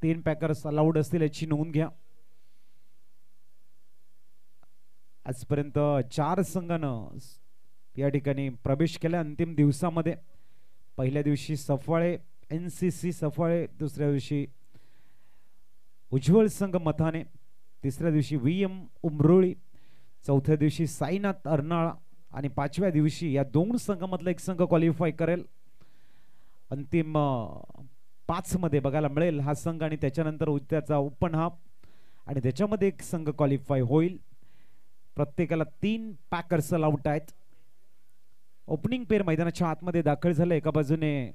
3 packers allowed असतील याची नोंद घ्या। आजपर्यंत 4 संघानं या ठिकाणी प्रवेश केला अंतिम दिवसामध्ये। पहिल्या दिवशी सफाळे एनसीसी सफाळे, दुसऱ्या दिवशी उज्ज्वल संघ मथाने, तिसऱ्या दिवशी VM उमरोळी, चौथ्या दिवशी साईनाथ अर्नाळा आणि 5व्या दिवशी या 2 संघामधला एक संघ क्वालिफाय करेल। अंतिम 5 मध्ये बघायला मिळेल हा संघ आणि त्याच्यानंतर उद्याचा ओपन हाफ आणि त्याच्यामध्ये एक संघ क्वालिफाय होईल। प्रत्येकाला 3 पॅकर्स आउट आहेत। ओपनिंग पेर मैदानाच्या आतमध्ये दाखल झाले, एका बाजूने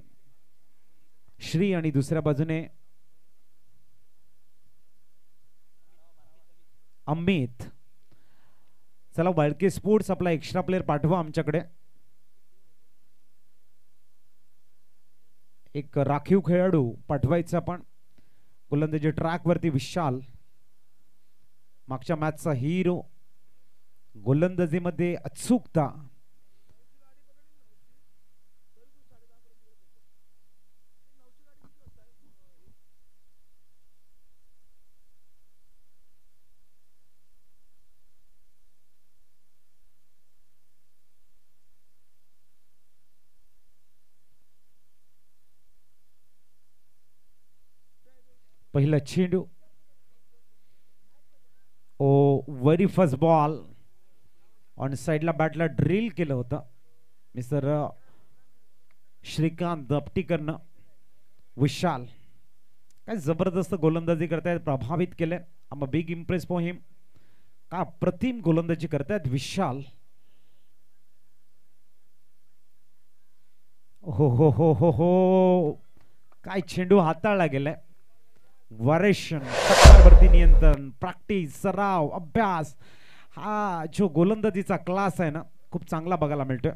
श्री आणि दुसऱ्या बाजूने अमित। चला वाळके स्पोर्ट्स आपला एक्स्ट्रा प्लेयर पाठवा आमच्याकडे। एक राखीव खेळाडू पाठवायचा आपण। गोलंदाजी ट्रॅक वरती विशाल, मागच्या मॅचचा हिरो, गोलंदाजीमध्ये अचूकता। पहिला चेंडू, ओ व्हेरी फर्स्ट बॉल ऑन साइडला बॅटला ड्रिल केलं होतं मिस्टर श्रीकांत दपटीकरनं। विशाल काय जबरदस्त गोलंदाजी करतायत, प्रभावित केले। आम बिग इम्प्रेस फॉर हिम। का अप्रतिम गोलंदाजी करतायत विशाल। हो हो हो हो हो, काय चेंडू हाताळला गेलाय। वरेशन वरती नियंत्रण, प्रॅक्टिस, सराव, अभ्यास, हा जो गोलंदाजीचा क्लास है ना खूप चांगला बघायला मिळतोय।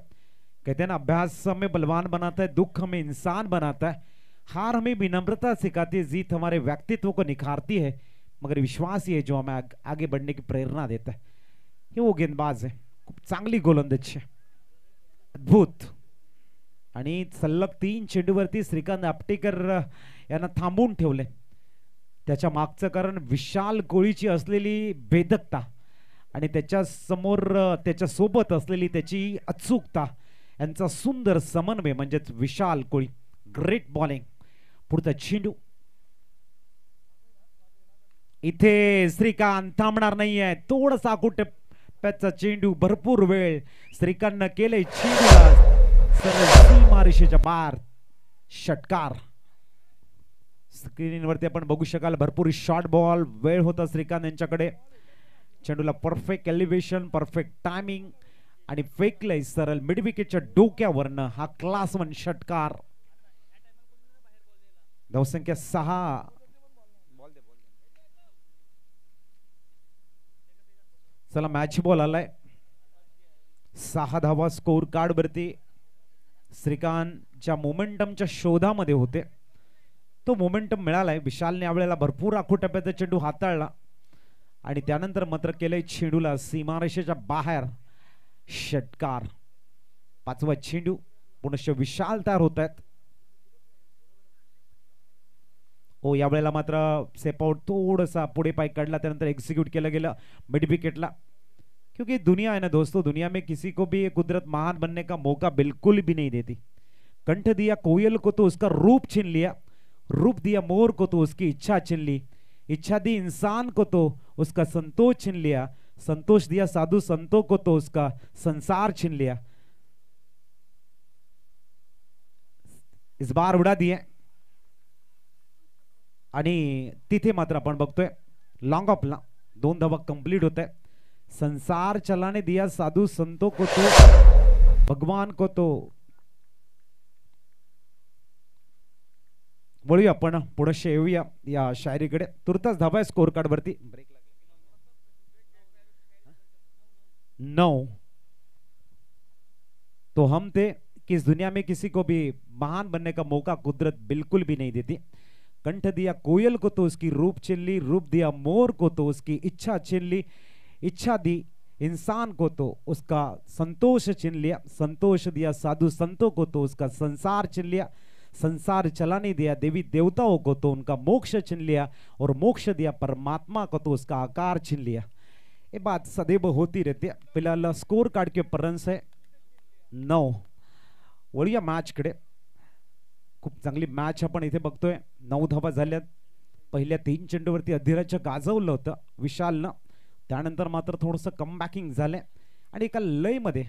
कहते हैं ना अभ्यास हमें बलवान बनाता है, दुख हमें इंसान बनाता है, हार हमें विनम्रता सिखाती है, जीत हमारे व्यक्तित्व को निखारती है, मगर विश्वास ही है जो हमें आगे बढ़ने की प्रेरणा देता है। हे वो गेंदबाज है, खूप चांगली गोलंदाजी है, अद्भुत। आणि सलग 3 चेंडूवरती श्रीकांत आपटेकर यांना थांबवून ठेवले। त्याच्या मागचं कारण विशाल कोळीची असलेली भेदकता आणि त्याच्या समोर त्याच्या सोबत असलेली त्याची अचूकता यांचा सुंदर समन्वय म्हणजेच विशाल कोळी। Great bowling. पुढचा चेंडू, इथे श्रीकांत थांबणार नाहीये, थोडासा आकुटप्याचा चेंडू, भरपूर वेळ श्रीकांतनं केले चेंडूला सरळ सीमारेषेच्या बाहेर। षटकार स्क्रीनवरती आपण बघू शकाल, भरपूर शॉर्ट बॉल वेळ होता श्रीकांत यांच्याकडे। चेंडूला परफेक्ट एलिव्हेशन, परफेक्ट टायमिंग आणि फेकलंय सरळ मिड विकेटच्या डोक्यावरनं। हा क्लास 1 षटकार। धावसंख्या 6। चला मॅच बॉल आलाय, 6 धावा स्कोर कार्ड वरती। श्रीकांतच्या मोमेंटमच्या शोधामध्ये होते, तो मोमेंटम मिळालाय। विशालने यावेळेला भरपूर आखूटप्याचा चेंडू हाताळला आणि त्यानंतर मात्र केलंय चेंडूला सीमारेषेच्या बाहेर। षटकार। 5वा चेंडू, पुनश्च विशाल तयार होत आहेत। ओ यावेळेला मात्र सेपआउट, थोडासा पुढे पाय काढला, त्यानंतर एक्झिक्यूट केलं गेलं मिड विकेटला। क्योंकि दुनिया है ना दोस्तों, दुनिया में किसी को भी कुदरत महान बनने का मौका बिल्कुल भी नहीं देती। कंठ दिया कोयल को तो उसका रूप छीन लिया, रूप दिया मोर को तो उसकी इच्छा छीन ली, इच्छा दी इंसान को तो उसका संतोष छीन लिया, संतोष दिया साधु संतों को तो उसका संसार छीन लिया। इस बार उडा दिए आणि तिथे मात्र आपण बघतोय लॉन्ग ऑफला 2 धावा कंप्लीट होत आहे। संसार चलाने दिया साधु संतों को तो भगवान को तो। वळूया आपण पुढे येऊया या शायरीकडे। तुर्तास धावा स्कोर कार्ड वरती 9। तो हम थे कि इस दुनिया में किसी को भी महान बनने का मौका कुदरत बिल्कुल भी नहीं देती। कंठ दिया कोयल को तो उसकी रूप छीन ली, रूप दिया मोर को तो उसकी इच्छा छीन ली, इच्छा दी इंसान को तो उसका संतोष छीन लिया, संतोष दिया साधु संतों को तो उसका संसार छीन लिया, संसार चलाने दिया, देवी देवताओं को तो उनका मोक्ष छीन लिया, और मोक्ष दिया परमात्मा को तो उसका आकार छीन लिया। ये बात सदैव होती रहती है। फिलहाल स्कोर कार्ड के परन्स है 9। वळूया मॅच कडे। खूप चांगली मॅच आपण इथे बघतोय। 9 धावा झाल्यात। पहिल्या 3 चेंडूवरती अधिराज्य गाजवलं होतं विशालनं, त्यानंतर मात्र थोडंसं कमबॅकिंग झालंय आणि एका लय मध्ये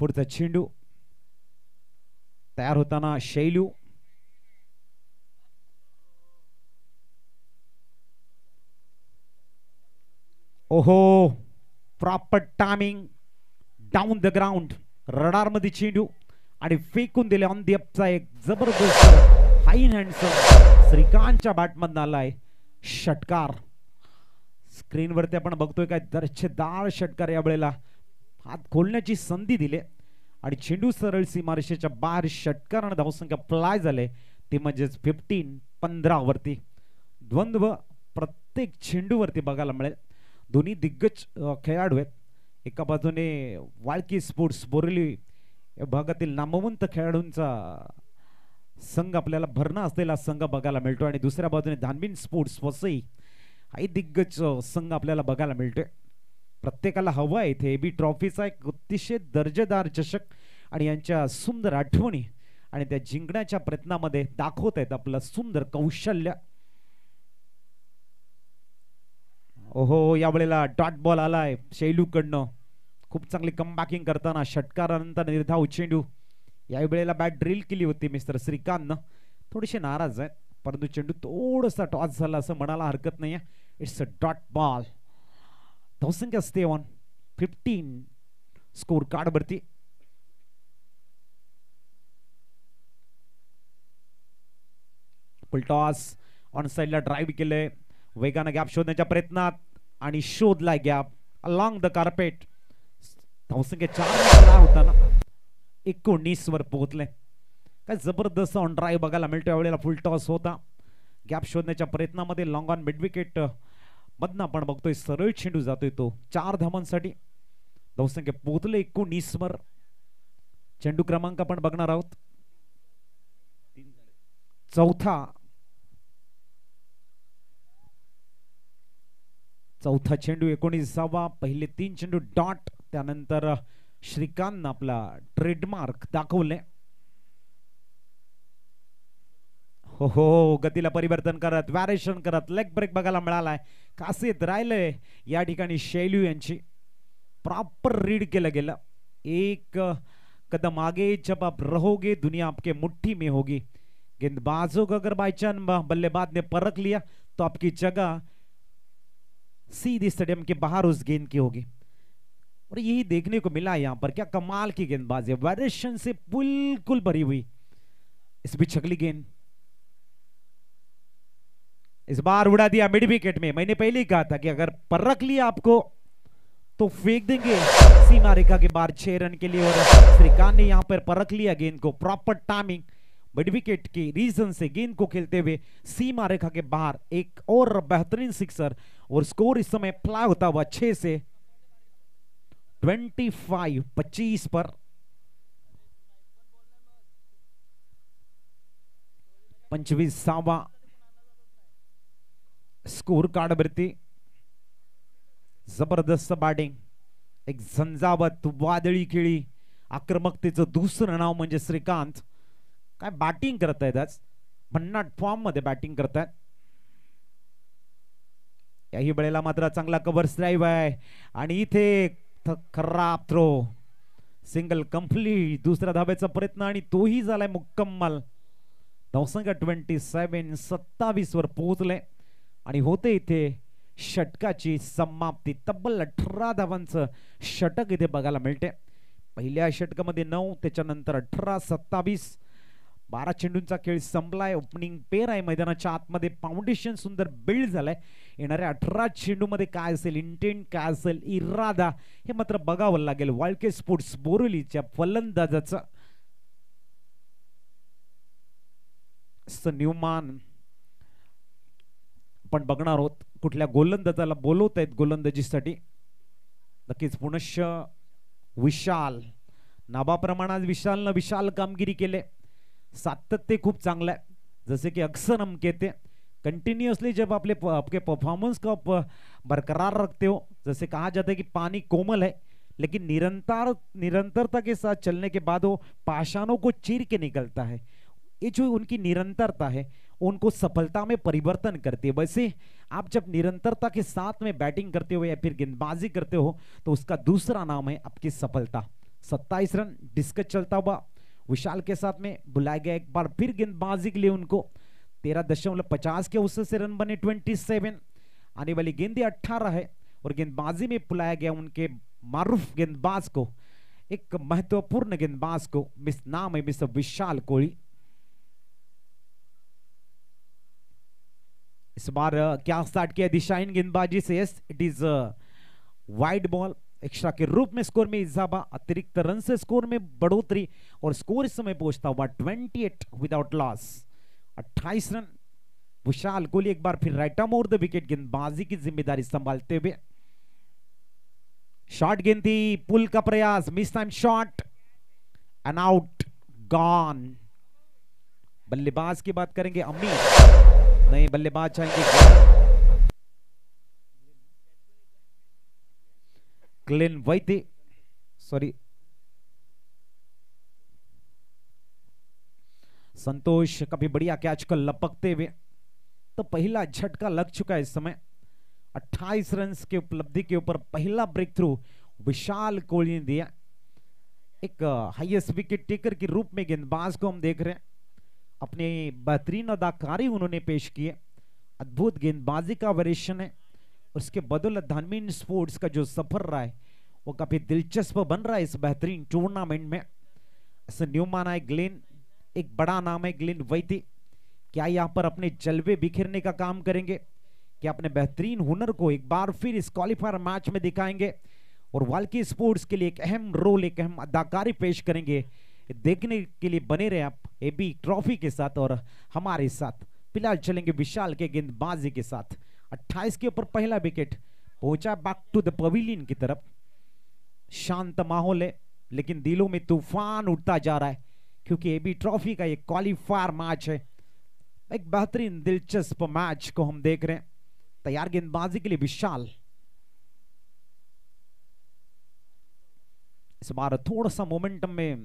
पुढचा चेंडू तयार होताना शैलू ओहो proper timing down the ground, radar मध्ये चेंडू आणि फेकून दिले ऑन दी अपचा एक जबरदस्त हाई हँडसम श्रीकांतच्या बॅटमधून आलाय षटकार। स्क्रीनवरती आपण बघतोय काय दर्जेदार षटकार या वेळेला हात खोलण्याची संधी दिले आणि चेंडू सरळ सीमारेषेच्या बाहेर षटकार धावसंख्या फ्लाय झाले ते म्हणजेच 15 वरती। द्वंद्व प्रत्येक चेंडूवरती बघायला मिळेल। दोन्ही दिग्गज खेळाडू आहेत। एका बाजूने वाळकी स्पोर्ट्स बोरिवली या भागातील नामवंत खेळाडूंचा संघ आपल्याला भरणा असलेला संघ बघायला मिळतो आणि दुसऱ्या बाजूने धानबिन स्पोर्ट्स वसई हा दिग्गज संघ आपल्याला बघायला मिळतोय। प्रत्येकाला हवा आहे इथे एबी ट्रॉफीचा एक अतिशय दर्जेदार चषक आणि यांच्या सुंदर आठवणी आणि त्या जिंकण्याच्या प्रयत्नामध्ये दाखवत आहेत आपलं सुंदर कौशल्य। ओहो या वेळेला डॉट बॉल आलाय शैलूकडनं, खूप चांगली कमबॅकिंग करताना षटकारानंतर निर्धाव चेंडू। या वेळेला बॅट ड्रिल केली होती मिस्टर श्रीकांतनं, थोडीशी नाराज आहे परंतु चेंडू थोडासा टॉस झाला असं म्हणायला हरकत नाहीये। It's a dot ball. धावसंख्या स्टे ऑन 15 स्कोर कार्ड वरती। टॉस ऑन साइडला ड्राइव्ह केलंय, वेगानं गॅप शोधण्याच्या प्रयत्नात आणि शोधलाय गॅप अलॉंग द कार्पेट। धावसंख्या 4 होता ना 19 वर पोहोचले। काय जबरदस्त ऑन ड्राइव्ह बघायला मिळतो। यावेळेला फुल टॉस होता, गॅप शोधण्याच्या प्रयत्नामध्ये लॉंग ऑन मिड विकेट मधनं आपण बघतोय सरळ चेंडू जातोय तो 4 धावांसाठी। धावसंख्या पोहोचले 19 वर। चेंडू क्रमांक आपण बघणार आहोत चौथा चेंडू 19वा। पहिले 3 चेंडू डॉट, त्यानंतर श्रीकांत आपला ट्रेडमार्क दाखवले। हो हो गतीला परिवर्तन करत व्यारेशन करत लेग ब्रेक बघायला मिळालाय। कासेत राहिलंय या ठिकाणी शैलू यांची प्रॉपर रीड केलं गेलं। एक कदम आगे जब आप रहोगे दुनिया आपके मुट्ठी में होगी। गेंदबाजों को अगर बाईचांस बल्लेबाज ने परख लिया तो आपकी जगह सीधी स्टेडियम के बाहर उस गेंद की होगी। और यही देखने को मिला यहां पर। क्या कमाल की गेंदबाजी है, वेरिएशन से बिल्कुल भरी हुई। इस बीच अगली गेंद इस बार उड़ा दिया मिड विकेट में। मैंने पहले ही कहा था कि अगर परख लिया आपको तो फेंक देंगे सीमा रेखा के बाहर 6 रन के लिए। और श्रीकांत ने यहां पर परख लिया गेंद को, प्रॉपर टाइमिंग मिड विकेट के रीजन से गेंद को खेलते हुए सीमा रेखा के बाहर एक और बेहतरीन सिक्सर। और स्कोर इस समय फ्लाई होता हुआ 6 से 25 पर। पंचवीसावा स्कोर कार्ड वरती जबरदस्त बॅटिंग, एक झंझावत वादळी खेळी, आक्रमकतेचं दुसरं नाव म्हणजे श्रीकांत। काय बॅटिंग करतायत आज, भन्नाट फॉर्म मध्ये बॅटिंग करतायत। याही वेळेला मात्र चांगला कव्हर ड्राइव्ह आहे आणि इथे खराब थ्रो, सिंगल कंप्लीट। दुसऱ्या धाब्याचा प्रयत्न आणि तोही झालाय मुक्कम्मल। धावसंख्या 27 वर पोहोचले आणि होते इथे षटकाची समाप्ती। तब्बल 18 धावांचं षटक इथे बघायला मिळते। पहिल्या षटकामध्ये 9, त्याच्यानंतर 18, 27, 12 चेंडूंचा खेळ संपलाय। ओपनिंग पेअर आहे मैदानाच्या आतमध्ये, फाउंडेशन सुंदर बिल्ड झालंय। येणाऱ्या 18 चेंडूमध्ये काय असेल इंटेंट, काय असेल इरादा, हे मात्र बघावं लागेल वाळके स्पोर्ट्स बोरिवलीच्या फलंदाजाचं। न्यूमॅन आपण बघणार आहोत कुठल्या गोलंदाजाला बोलवत आहेत गोलंदाजीसाठी। नक्कीच पुनश्च विशाल नावाप्रमाणात विशालनं विशाल कामगिरी केले, सातत्य खूप चांगलं आहे. जैसे कि अक्सर हम कहते हैं कंटिन्यूअसली जब आपके परफॉर्मेंस को आप बरकरार रखते हो, जैसे कहा जाता है कि पानी कोमल है लेकिन निरंतरता के साथ चलने के बाद वो पाषाणों को चीर के निकलता है. ये जो उनकी निरंतरता है उनको सफलता में परिवर्तन करती है. वैसे आप जब निरंतरता के साथ में बैटिंग करते हो या फिर गेंदबाजी करते हो तो उसका दूसरा नाम है आपकी सफलता. 27 रन डिस्कस चलता हुआ विशाल के साथ में बुलाया गया एक बार फिर गेंदबाजी के लिए. उनको 13.50 के उससे से रन बने 27. आने वाली गेंदें 18 है और गेंदबाजी में बुलाया गया उनके मारूफ गेंदबाज को, एक महत्वपूर्ण गेंदबाज को. नाम है मिस्टर विशाल कोहली. इस बार क्या स्टार्ट किया दिशाहीन गेंदबाजी से. Yes, it is wide ball. Extra के रूप में स्कोर में इजाफा, अतिरिक्त रन से स्कोर में बढ़ोतरी और स्कोर इस समय पहुंचता हुआ 28 विदाउट लॉस, 28 रन. विशाल कोहली एक बार फिर right arm over the wicket गेंदबाजी की जिम्मेदारी संभालते हुए. शॉट गेंद थी, पुल का प्रयास, miss time shot end out, gone. बल्लेबाज की बात करेंगे अमीर, नहीं बल्लेबाज चाहेंगे ग्लेन वैती, सॉरी संतोष. काफी बढ़िया कैच को लपकते हुए तो पहला झटका लग चुका है इस समय. 28 रन के उपलब्धि के ऊपर पहला ब्रेक थ्रू विशाल कोहली ने दिया. एक हाईएस्ट विकेट टेकर के रूप में गेंदबाज को हम देख रहे हैं. अपने बेहतरीन अदाकारी उन्होंने पेश की है, अद्भुत गेंदबाजी का वेरिएशन है. उसके बदौलत धानमीन स्पोर्ट्स का जो सफर रहा है वो काफी दिलचस्प बन रहा है इस बेहतरीन टूर्नामेंट में. ऐसे न्यूमान है ग्लेन, एक बड़ा नाम है ग्लेन वैती. क्या यहाँ पर अपने जलवे बिखेरने का काम करेंगे, क्या अपने बेहतरीन हुनर को एक बार फिर इस क्वालिफायर मैच में दिखाएंगे और वाल्की स्पोर्ट्स के लिए एक अहम रोल, एक अहम अदाकारी पेश करेंगे. देखने के लिए बने रहे आप एबी ट्रॉफी के साथ और हमारे साथ. फिलहाल चलेंगे विशाल के गेंदबाजी के साथ. 28 के ऊपर पहला विकेट पहुंचा बैक टू द पवेलियन की तरफ. शांत माहौल है लेकिन दिलों में तूफान उठता जा रहा है क्योंकि एबी ट्रॉफी का एक क्वालिफायर मैच है. एक बेहतरीन दिलचस्प मैच को हम देख रहे हैं. तैयार गेंदबाजी के लिए विशाल. इस बार थोड़ा सा मोमेंटम में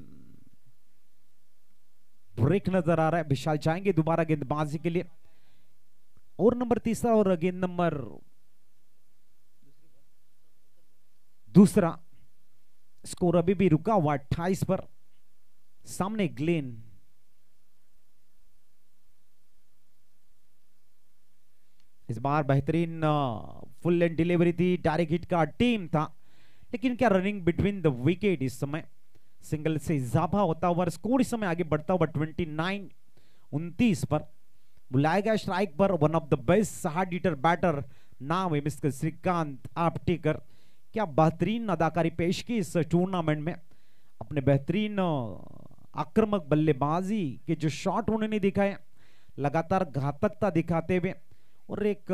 ब्रेक नजर आ रहा है. विशाल चाहेंगे दोबारा गेंदबाजी के लिए. और नंबर तीसरा और गेंद नंबर दूसरा. स्कोर अभी भी रुका हुआ 28 पर. सामने ग्लेन. इस बार बेहतरीन फुल लेंथ डिलीवरी थी, डायरेक्ट हिट का टीम था लेकिन क्या रनिंग बिटवीन द विकेट. इस समय सिंगल से इजाफा होता हुआ स्कोर इस समय आगे बढ़ता हुआ 29-29 पर. बुलाया गया स्ट्राइक पर one of the best hard hitter batter, नाम है मिस्टर श्रीकांत आपटेकर. क्या बेहतरीन अदाकारी पेश की इस टूर्नामेंट में. अपने बेहतरीन आक्रामक बल्लेबाजी के जो शॉट उन्होंने दिखाए, लगातार घातकता दिखाते हुए और एक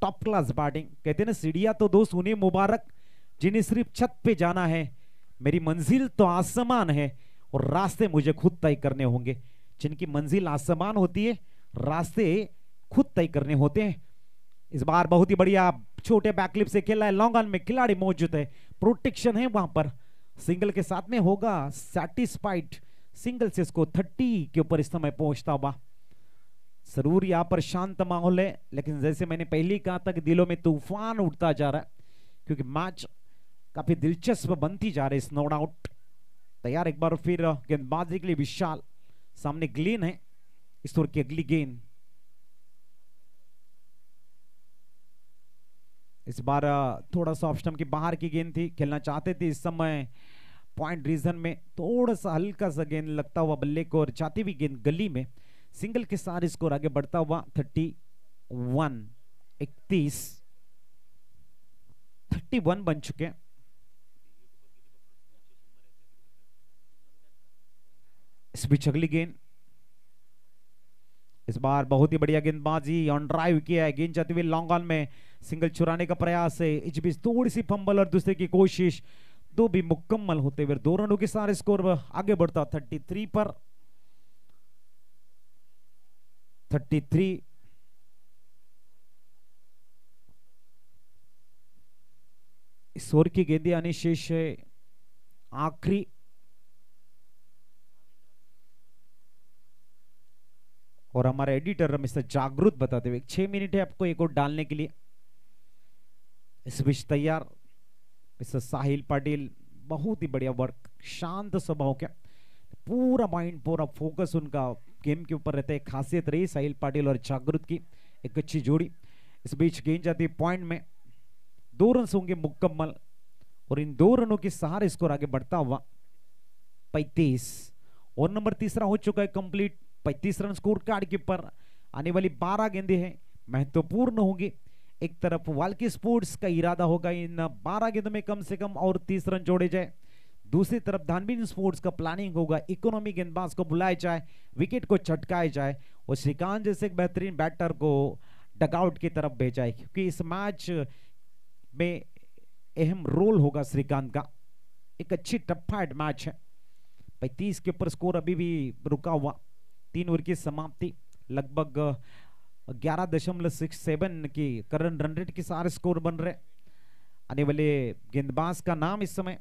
टॉप क्लास बैटिंग. कहते हैं ना सीढ़ियां तो दोस्त उन्हें मुबारक जिन्हें सिर्फ छत पे जाना है, मेरी मंजिल तो आसमान है और रास्ते मुझे खुद तय करने होंगे. जिनकी मंजिल आसमान होती है, रास्ते खुद तय करने होते हैं. इस बार बहुत ही बढ़िया छोटे बैकलिप से खेला है. लॉन्ग ऑन में खिलाड़ी मौजूद है, प्रोटेक्शन है वहां पर. सिंगल के साथ में होगा सैटिस्फाइड. सिंगल से इसको 30 के ऊपर इस समय पहुंचता हुआ. जरूर यहाँ पर शांत माहौल है लेकिन जैसे मैंने पहले कहा था कि दिलों में तूफान उठता जा रहा है क्योंकि मैच काफी दिलचस्प बनती जा रही है. No doubt. तैयार एक बार फिर गेंदबाजी के लिए विशाल. सामने ग्लेन है. इस ओवर की अगली गेंद. इस बार थोड़ा सा ऑफ स्टंप के बाहर की गेंद थी, खेलना चाहते थे इस समय पॉइंट रीजन में. थोड़ा सा हल्का सा गेंद लगता हुआ बल्ले को और जाती हुई गेंद गली में. सिंगल के साथ स्कोर आगे बढ़ता हुआ 31 बन चुके हैं. इस बीच अगली गेंद. इस बार बहुत ही बढ़िया गेंदबाजी ऑन ड्राइव किया है. गेंद जाते हुए लॉन्ग ऑन में सिंगल चुराने का प्रयास है. इस बीच थोड़ी सी फंबल और दूसरे की कोशिश. दो भी मुकम्मल होते हुए 2 रनों के सारे स्कोर आगे बढ़ता 33 पर 33। इस ओवर की गेंदें आनी शेष है आखिरी। और हमारे एडिटर मिस्टर जागृत बताते हुए 6 मिनट है आपको एक और डालने के लिए। इस बीच तैयार मिस्टर साहिल पाटिल, बहुत ही बढ़िया वर्क, शांत स्वभाव के, पूरा माइंड पूरा फोकस उनका गेम के ऊपर रहता है। खासियत रही साहिल पाटिल और जागृत की, एक अच्छी जोड़ी। इस बीच गेंद जाती है पॉइंट में, 2 रन होंगे मुकम्मल और इन 2 रनों के सहारे स्कोर आगे बढ़ता हुआ 35। और नंबर तीसरा हो चुका है कंप्लीट। 35 रन स्कोर कार्ड के ऊपर आने वाली 12 गेंदें हैं महत्वपूर्ण होंगी। एक तरफ वाल्की स्पोर्ट्स का इरादा होगा इन 12 गेंदों में कम से कम और 30 रन जोड़े जाए। दूसरी तरफ धानबिन स्पोर्ट्स का प्लानिंग होगा इकोनॉमी गेंदबाज को बुलाया जाए, विकेट को चटकाया जाए और श्रीकांत जैसे एक बेहतरीन बैटर को डगआउट की तरफ भेजा है, क्योंकि इस मैच में अहम रोल होगा श्रीकांत का। एक अच्छी टफाइट मैच है। 35 के ऊपर स्कोर अभी भी रुका हुआ। 3 ओवर की समाप्ति, लगभग 11.67 की करंट रन रेट के सारे स्कोर बन रहे। आने वाले गेंदबाज का नाम इस समय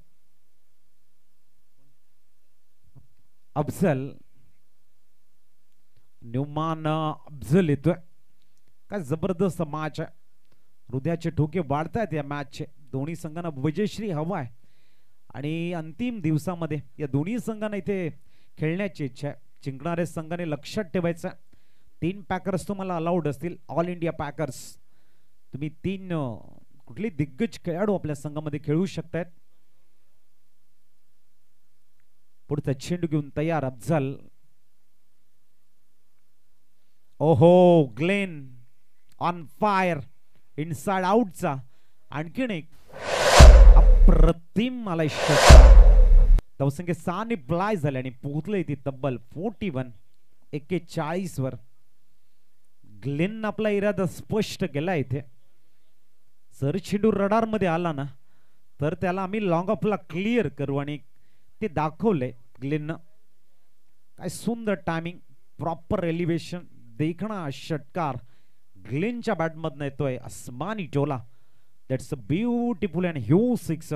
अफजल, न्यूमान अफजल येतोय। काय जबरदस्त मॅच आहे, हृदयाचे ठोके वाढतायत या मॅचचे। दोन्ही संघांना विजयश्री हवा आहे आणि अंतिम दिवसामध्ये या दोन्ही संघांना इथे खेळण्याची इच्छा आहे। जिंकणाऱ्या संघाने लक्षात ठेवायचं 3 पॅकर्स तुम्हाला अलाउड असतील, ऑल इंडिया पॅकर्स। तुम्ही 3 कुठली दिग्गज खेळाडू आपल्या संघामध्ये खेळू शकतात। पुढचा चेंडू घेऊन तयार अफजल। ओहो, ग्लेन ऑन फायर, इनसाइड आउटचा आणखीन एक अप्रतिम मला षटकार। धावसंख्या 6 ने ब्लाय झाले आणि पोहोचले ती तब्बल 41 वर। ग्लेन आपला इरादा स्पष्ट केला इथे। जर चेंडू रडार मध्ये आला ना तर त्याला आम्ही लॉंग ऑफला क्लिअर करू आणि ते दाखवले ग्लेन। काय सुंदर टायमिंग, प्रॉपर एलिव्हेशन, देखणा षटकार ग्लेनच्या बॅटमधून येतोय, आसमानी टोला। That's a beautiful and huge six.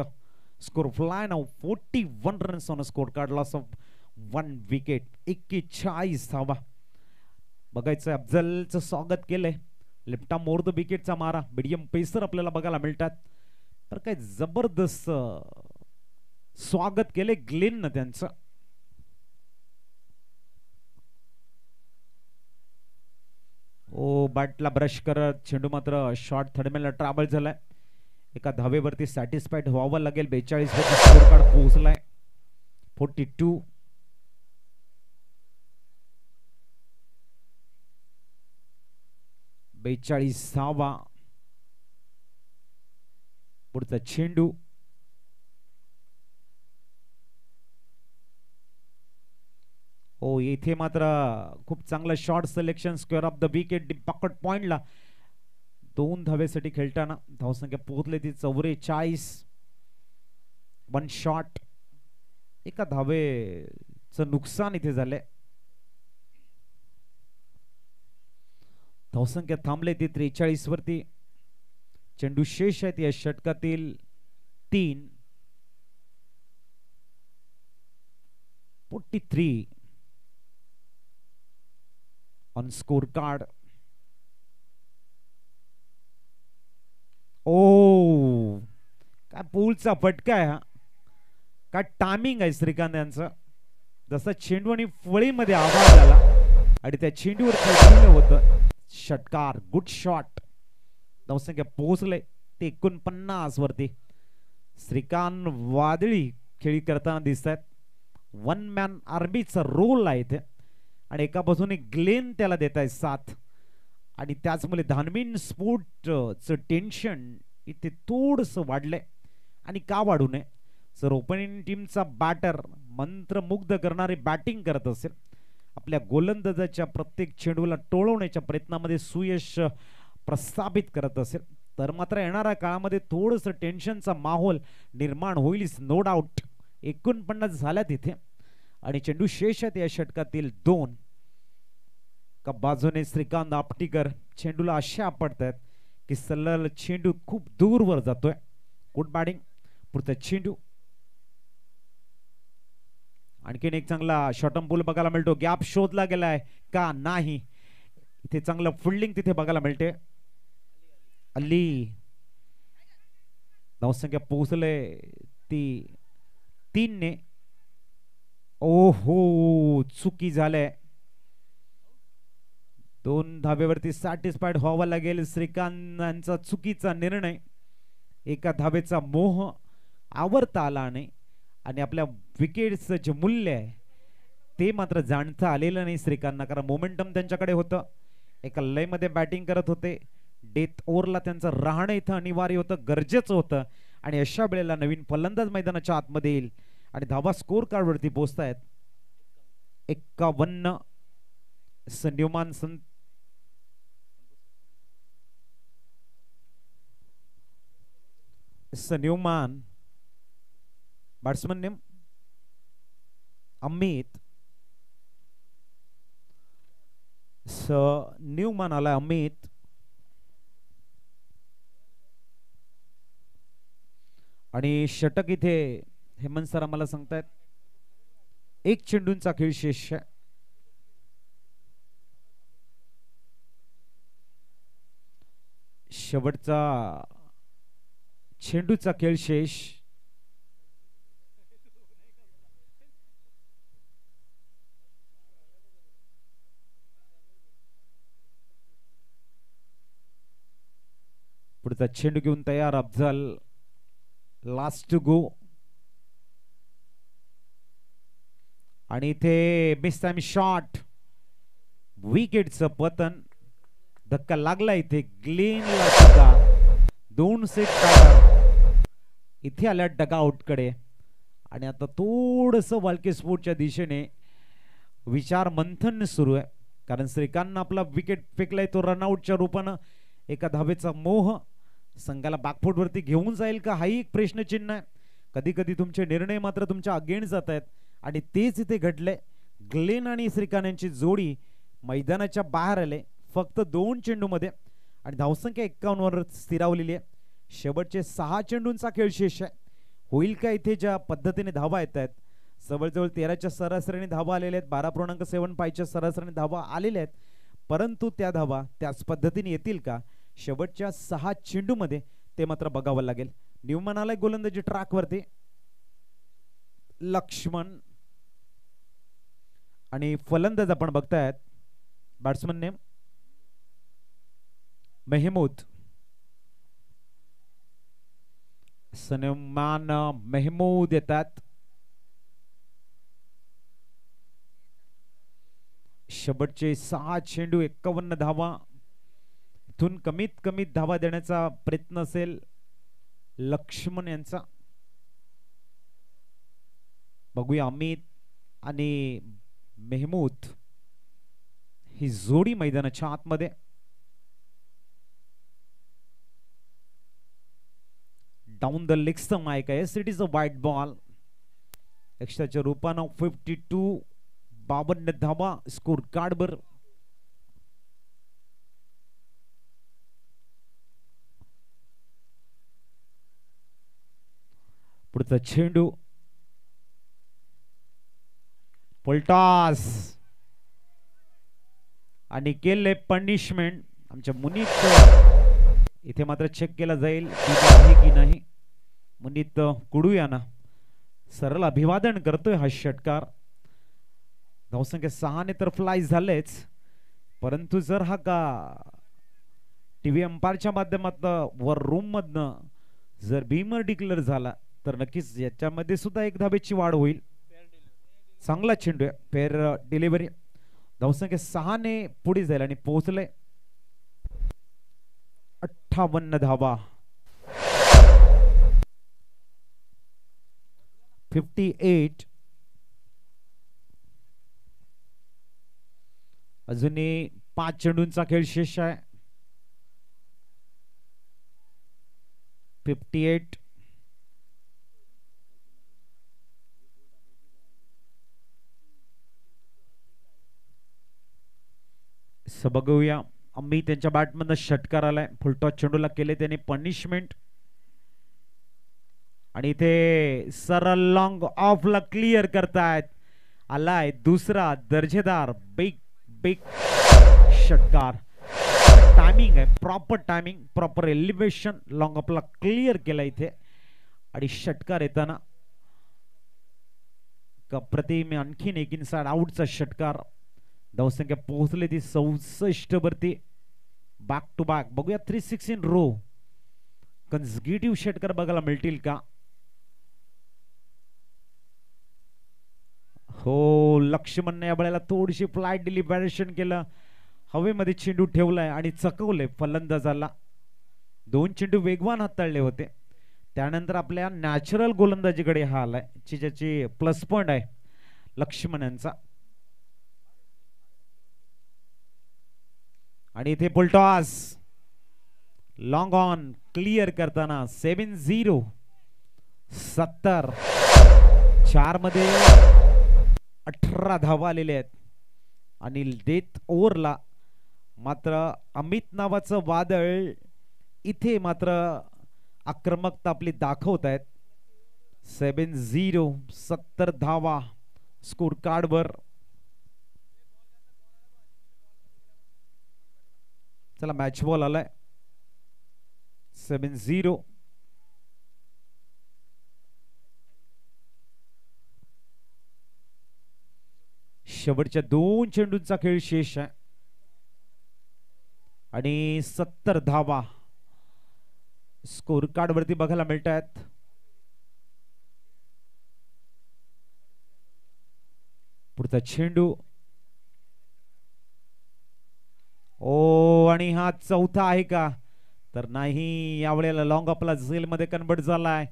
Score fly now 41 runs on a score card, loss of 1 wicket. 41 धावा। बघायचं अफजलचं स्वागत केलंय, लिफ्टा मोर द विकेटचा मारा, मीडियम पेसर आपल्याला बघायला मिळतात। तर काय जबरदस्त स्वागत केले ग्लेननं त्यांचं। ओ बॅटला ब्रश करत चेंडू मात्र शॉर्ट थर्डमॅनला ट्रॅव्हल झालाय। एका धावेवरती सॅटिस्फाईड व्हावं लागेल। 42 वरती स्कोर कार्ड पोहोचलाय 42। धावा। पुढचा चेंडू ओ इथे मात्र खूप चांगला short selection, square of the wicket, pocket पॉइंटला 2 धावेसाठी खेळताना धावसंख्या पोहोचली ती 44। 1 शॉट, एका धावेचं नुकसान इथे झाले। धावसंख्या थांबले ती 43 वरती। चेंडू शेष आहेत या षटकातील 3। 43 ऑन स्कोर कार्ड। ओ काय पूलचा फटका आहे हा, काय टायमिंग आहे श्रीकांत यांचं। जसा चेंडू आणि फळीमध्ये आवाज आला आणि त्या चेंडूवर खेळलं होतं षटकार, गुड शॉट। धावसंख्या पोहोचले ते 49 वरती। श्रीकांत वादळी खेळी करताना दिसतात। 1 मॅन आर्मीचा रोल आहे इथे आणि एका बाजूने ग्लेन त्याला देत आहे साथ आणि त्याचमुळे धानबिन स्पोर्टचं टेन्शन इथे थोडंसं वाढलंय। आणि का वाढू नये, जर ओपनिंग टीमचा बॅटर मंत्रमुग्ध करणारी बॅटिंग करत असेल, आपल्या गोलंदाजाच्या प्रत्येक चेंडूला टोळवण्याच्या प्रयत्नामध्ये सुयश प्रस्थापित करत असेल, तर मात्र येणाऱ्या काळामध्ये थोडस टेन्शनचा माहोल निर्माण होईलच नो डाऊट. 49 झाल्या तिथे आणि चेंडू शेष आहेत या षटकातील 2. का बाजूने श्रीकांत आपटीकर चेंडूला अशा आपटतायत की सलल चेंडू खूप दूरवर जातोय. Good batting. पुढचा चेंडू आणखीन एक चांगला शॉर्टम बॉल बघायला मिळतो. गॅप शोधला गेलाय का नाही. इथे चांगलं फिल्डिंग तिथे बघायला मिळते. अली धावसंख्या पोहोचले ती 3 ने. ओहो चुकी झाले. 2 धाब्यावरती सॅटिस्फाईड व्हावं लागेल. श्रीकांतांचा चुकीचा निर्णय. एका धाबेचा मोह आवरता आला नाही आणि आपल्या विकेटचं जे मूल्य आहे ते मात्र जाणता आलेलं नाही श्रीकांतला. कारण मोमेंटम त्यांच्याकडे होतं. एका लयमध्ये बॅटिंग करत होते. डेथ ओव्हरला त्यांचं राहणं इथं अनिवार्य होतं, गरजेचं होतं. आणि अशा वेळेला नवीन फलंदाज मैदानाच्या आतमध्ये येईल आणि धावा स्कोर कार्डवरती पोहोचतायत. 51. संन्यूमान संन्यूमान बॅट्समन नेम अमित. न्यूमॅन आला अमित. आणि षटक इथे हेमंत सर आम्हाला सांगतायत 1 चेंडूंचा खेळ शेष. शेवटचा चेंडूचा खेळ शेष. पुढचा चेंडू घेऊन तयार अफजल. Last to go. आणि इथे मिस टाइम शॉट. विकेटचं पतन. धक्का लागला इथे ग्लेनला सुद्धा. 2 सेट इथे आल्या डगआउट कडे. आणि आता थोडस वाल्के स्पोर्टच्या दिशेने विचार मंथन सुरू आहे. कारण श्रीकांतनं आपला विकेट फेकलाय तो रनआउटच्या रूपानं. एका धावेचा मोह संघाला बॅकफूट वरती घेऊन जाईल का हाही एक प्रश्नचिन्ह आहे. कधी कधी तुमचे निर्णय मात्र तुमच्या अगेन्स्ट जात आहेत आणि तेच इथे घडले. ग्लेन आणि श्रीकांत यांची जोडी मैदानाच्या बाहेर आले फक्त 2 चेंडूमध्ये आणि धावसंख्या 51 वर स्थिरावलेली आहे. शेवटचे 6 चेंडूंचा खेळ शेष आहे. होईल का इथे ज्या पद्धतीने धावा येत आहेत. जवळजवळ 13च्या सरासरीने धावा आलेल्या आहेत. 12.75च्या सरासरीने धावा आलेल्या आहेत. परंतु त्या धावा त्याच पद्धतीने येतील का शेवटच्या 6 चेंडूमध्ये ते मात्र बघावं लागेल. न्यूमॅन आलाय गोलंदाजी ट्रॅक वरती. लक्ष्मण आणि फलंदाज आपण बघतायत बॅट्समन नेम मेहमूद. सन्मान मेहमूद येतात. शेवटचे 6 चेंडू 51 धावा. इथून कमीत कमी धावा देण्याचा प्रयत्न असेल लक्ष्मण यांचा. बघूया अमित आणि मेहमूद ही जोडी मैदानाच्या आतमध्ये. डाऊन द लेग स्टंप आहे का. इट इज अ वाईट बॉल. एक्स्ट्राच्या रूपानं 52. 52 धावा स्कोर कार्ड बर. पुढचा चेंडू पलटास आणि केले पनिशमेंट. आमच्या मुनीत इथे मात्र चेक केला जाईल आहे की नाही. मुनीत कुडूयाना सरळ अभिवादन करतोय हा षटकार. धावसंख्या 6 ने तर फ्लाय झालेच. परंतु जर हा का टीव्ही अंपायरच्या माध्यमातून वर रूम मधनं जर बीमर डिक्लेअर झाला तर नक्कीच याच्यामध्ये सुद्धा 1 धाबेची वाढ होईल. चांगला चेंडू आहे. फेर डिलिव्हरी. धावसंख्या 6 ने पुढे जाईल आणि पोहोचले 58 धावा. 58. अजूनही 5 चेंडूंचा खेळ शेष आहे. 58. बघूया आम्ही त्यांच्या बॅटमधनं षटकार आलाय. फुलटॉस चेंडूला केले त्याने पनिशमेंट आणि इथे सरळ लॉंग ऑफला क्लिअर करतायत. आलाय दुसरा दर्जेदार बिग बिग षटकार. टायमिंग आहे, proper timing, proper elevation. Long ऑफला क्लिअर केला इथे आणि षटकार येताना प्रतिम आणखीन एक इनसाइड आउटचा षटकार. धावसंख्या पोहोचली ती 64 वरती. बॅक टू बॅक बघूया 316 रो कन्झिक्युटिव्ह षटकार बघायला मिळतील का. हो, लक्ष्मणने या वेळेला थोडीशी फ्लाइट डिलिव्हरेशन केलं. हवेमध्ये चेंडू ठेवलाय आणि चकवले फलंदाजाला. 2 चेंडू वेगवान हाताळले होते. त्यानंतर आपल्या नॅचरल गोलंदाजीकडे हा आलाय, ज्याची प्लस पॉइंट आहे लक्ष्मण यांचा. आणि इथे फुलटॉस लॉंग ऑन क्लिअर करताना 7-0. 70 4 मध्ये 18 धावा आलेले आहेत. आणि डेथ ओव्हरला मात्र अमित नावाचं वादळ इथे मात्र आक्रमकता आपली दाखवत आहेत. 7-0 70 धावा स्कोर कार्डवर. चला मॅच बॉल आलाय. 7-0. शेवटच्या 2 चेंडूंचा खेळ शेष आहे आणि 70 धावा स्कोर कार्ड वरती बघायला मिळत आहेत. पुढचा चेंडू ओ आणि हा चौथा आहे का, तर नाही. यावेळेला लॉंग आपला झेल मध्ये कन्वर्ट झालाय.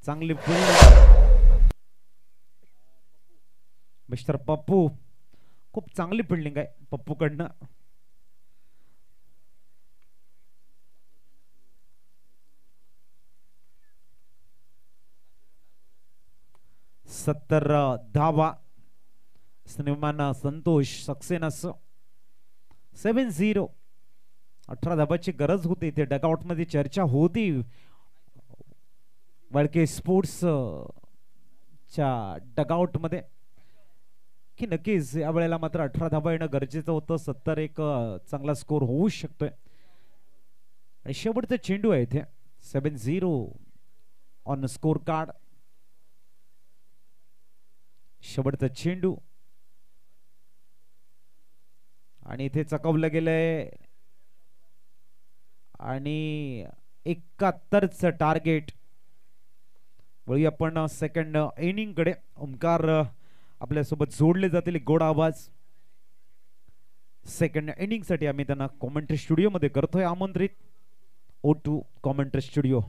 चांगली फिल्डिंग मिस्टर पप्पू, खूप चांगली फिल्डिंग आहे पप्पू कडनं. सत्तर धावा स्नेहमान संतोष सक्सेना. 7-0. 18 धाबाची गरज होती. इथे डगआउट मध्ये चर्चा होती वळके स्पोर्ट्स च्या डगआउट मध्ये की नक्कीच या वेळेला मात्र 18 धाबा येणं गरजेचं होतं. 70 एक चांगला स्कोर होऊ शकतोय. आणि शेवटचा चेंडू आहे इथे. 7-0 ऑन स्कोर कार्ड. शेवटचा चेंडू आणि इथे चकवलं गेलंय आणि 71चं टार्गेट. वळूया आपण सेकंड इनिंग कडे. ओमकार आपल्या सोबत जोडले जातील. गोड आवाज सेकंड इनिंग साठी आम्ही त्यांना कॉमेंट्री स्टुडिओ मध्ये करतोय आमंत्रित. O2 commentary studio.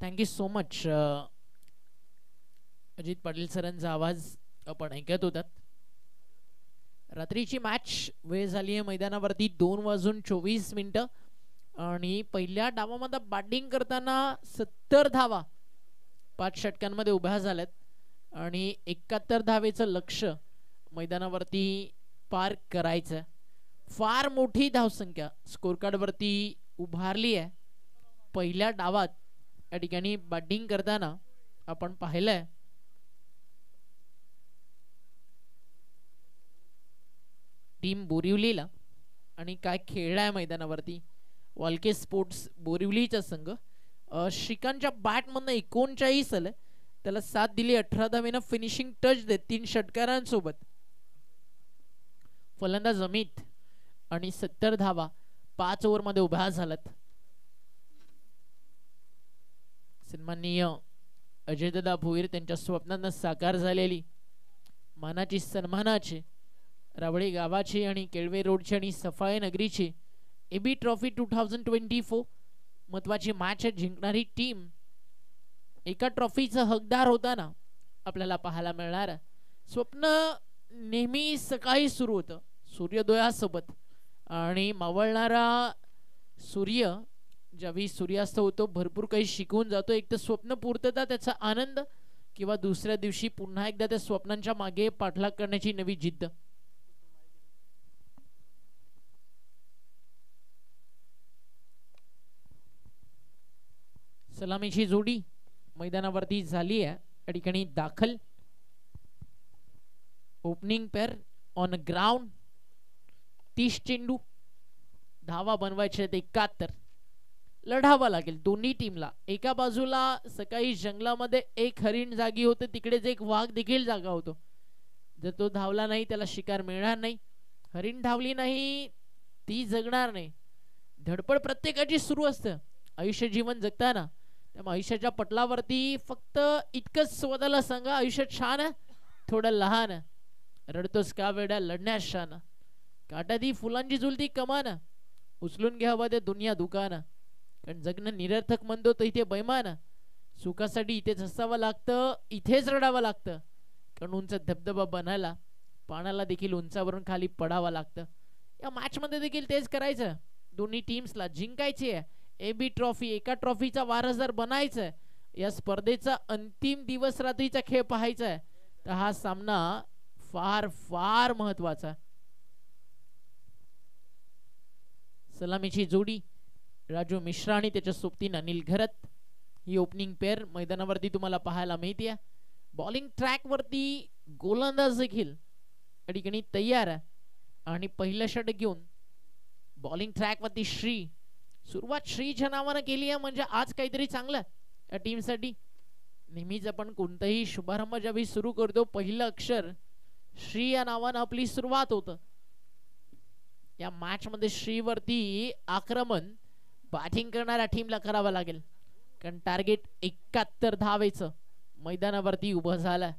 Thank you so much. Ajit Patil सरांचा आवाज आपण ऐकत होतात. रात्रीची मॅच वेळ झाली आहे मैदानावरती 2:24 आणि पहिल्या डावामध्ये बॅटिंग करताना 70 धावा 5 षटकांमध्ये उभ्या झाल्यात आणि 71 धावेचं लक्ष मैदानावरती पार करायचं. फार मोठी धावसंख्या स्कोर कार्ड वरती उभारली आहे. पहिल्या डावात या ठिकाणी बॅटिंग करताना आपण पाहिलंय टीम बोरिवलीला आणि काय खेळलाय मैदानावरती. वालके स्पोर्ट्स बोरिवलीचा संघ. श्रीकांतच्या बॅटमधनं 39 आलं, त्याला साथ दिली 18 धावेनं फिनिशिंग टच देत 3 षटकारांसोबत. फलंदाज अमित आणि 70 धावा 5 ओव्हरमध्ये उभ्या झाल्यात. सन्माननीय अजयदादा भोईर त्यांच्या स्वप्नांना साकार झालेली मानाची सन्मानाची रावळी गावाची आणि केळवे रोडची आणि सफाळे नगरीची एबी ट्रॉफी 2024 महत्वाची मॅच जिंकणारी टीम एका ट्रॉफीचा हकदार होताना आपल्याला पाहायला मिळणार. स्वप्न नेहमी सकाळी सुरू होतं सूर्योदयासोबत आणि मावळणारा सूर्य ज्यावेळी सूर्यास्त होतो भरपूर काही शिकवून जातो. एक तर स्वप्न पूर्तता त्याचा आनंद किंवा दुसऱ्या दिवशी पुन्हा एकदा त्या स्वप्नांच्या मागे पाठलाग करण्याची नवी जिद्द. सलामीची जोडी मैदानावरती झाली आहे या ठिकाणी दाखल. Opening pair on ground. 30 चेंडू, धावा बनवायचे 71. लढावा लागेल दोन्ही टीमला. एका बाजूला सकाळी जंगलामध्ये एक हरिण जागी होते, तिकडेच एक वाघ देखील जागा होतो. जर तो धावला नाही त्याला शिकार मिळणार नाही. हरिण धावली नाही ती जगणार नाही. धडपड प्रत्येकाची सुरू असतं आयुष्य जीवन जगताना. त्यामुळे आयुष्याच्या पटलावरती फक्त इतकंच स्वतःला सांगा, आयुष्य छान आहे, थोडं लहान आहे, रडतोस का वेड्या, लढण्यास शान, काटा ती फुलांची झुलती कमान, उचलून घ्यावं ते दुनिया दुकान, कारण जगणं निरर्थक म्हणतो तर इथे बैमान, सुखासाठी इथेच हसावं लागतं, इथेच रडावं लागतं, कारण उंच धबधबा बनायला पाण्याला देखील उंचावरून खाली पडावं लागतं. या मॅच मध्ये देखील तेच करायचं. दोन्ही टीम्सला जिंकायची आहे. एबी ट्रॉफी एका ट्रॉफीचा वारसदार बनायचं. या स्पर्धेचा अंतिम दिवस रात्रीचा खेळ पाहायचा आहे. तर हा सामना फार फार महत्वाचा. सलामीची जोडी राजू मिश्रा आणि त्याच्या सोबतीनं अनिल घरत ही ओपनिंग पेअर मैदानावरती तुम्हाला पाहायला मिळते. बॉलिंग ट्रॅक वरती गोलंदाज देखील या ठिकाणी तयार आहे आणि पहिलं षटक घेऊन बॉलिंग ट्रॅक वरती श्री. सुरुवात श्रीच्या नावानं केली आहे म्हणजे आज काहीतरी चांगलं या टीम साठी. नेहमीच आपण कोणताही शुभारंभ ज्यावेळी सुरू करतो पहिलं अक्षर श्री या नावानं आपली सुरुवात होतं. या मॅच मध्ये श्री वरती आक्रमण बॅटिंग करणाऱ्या टीमला करावं लागेल, कारण टार्गेट 71 धावेचं मैदानावरती उभं झालं.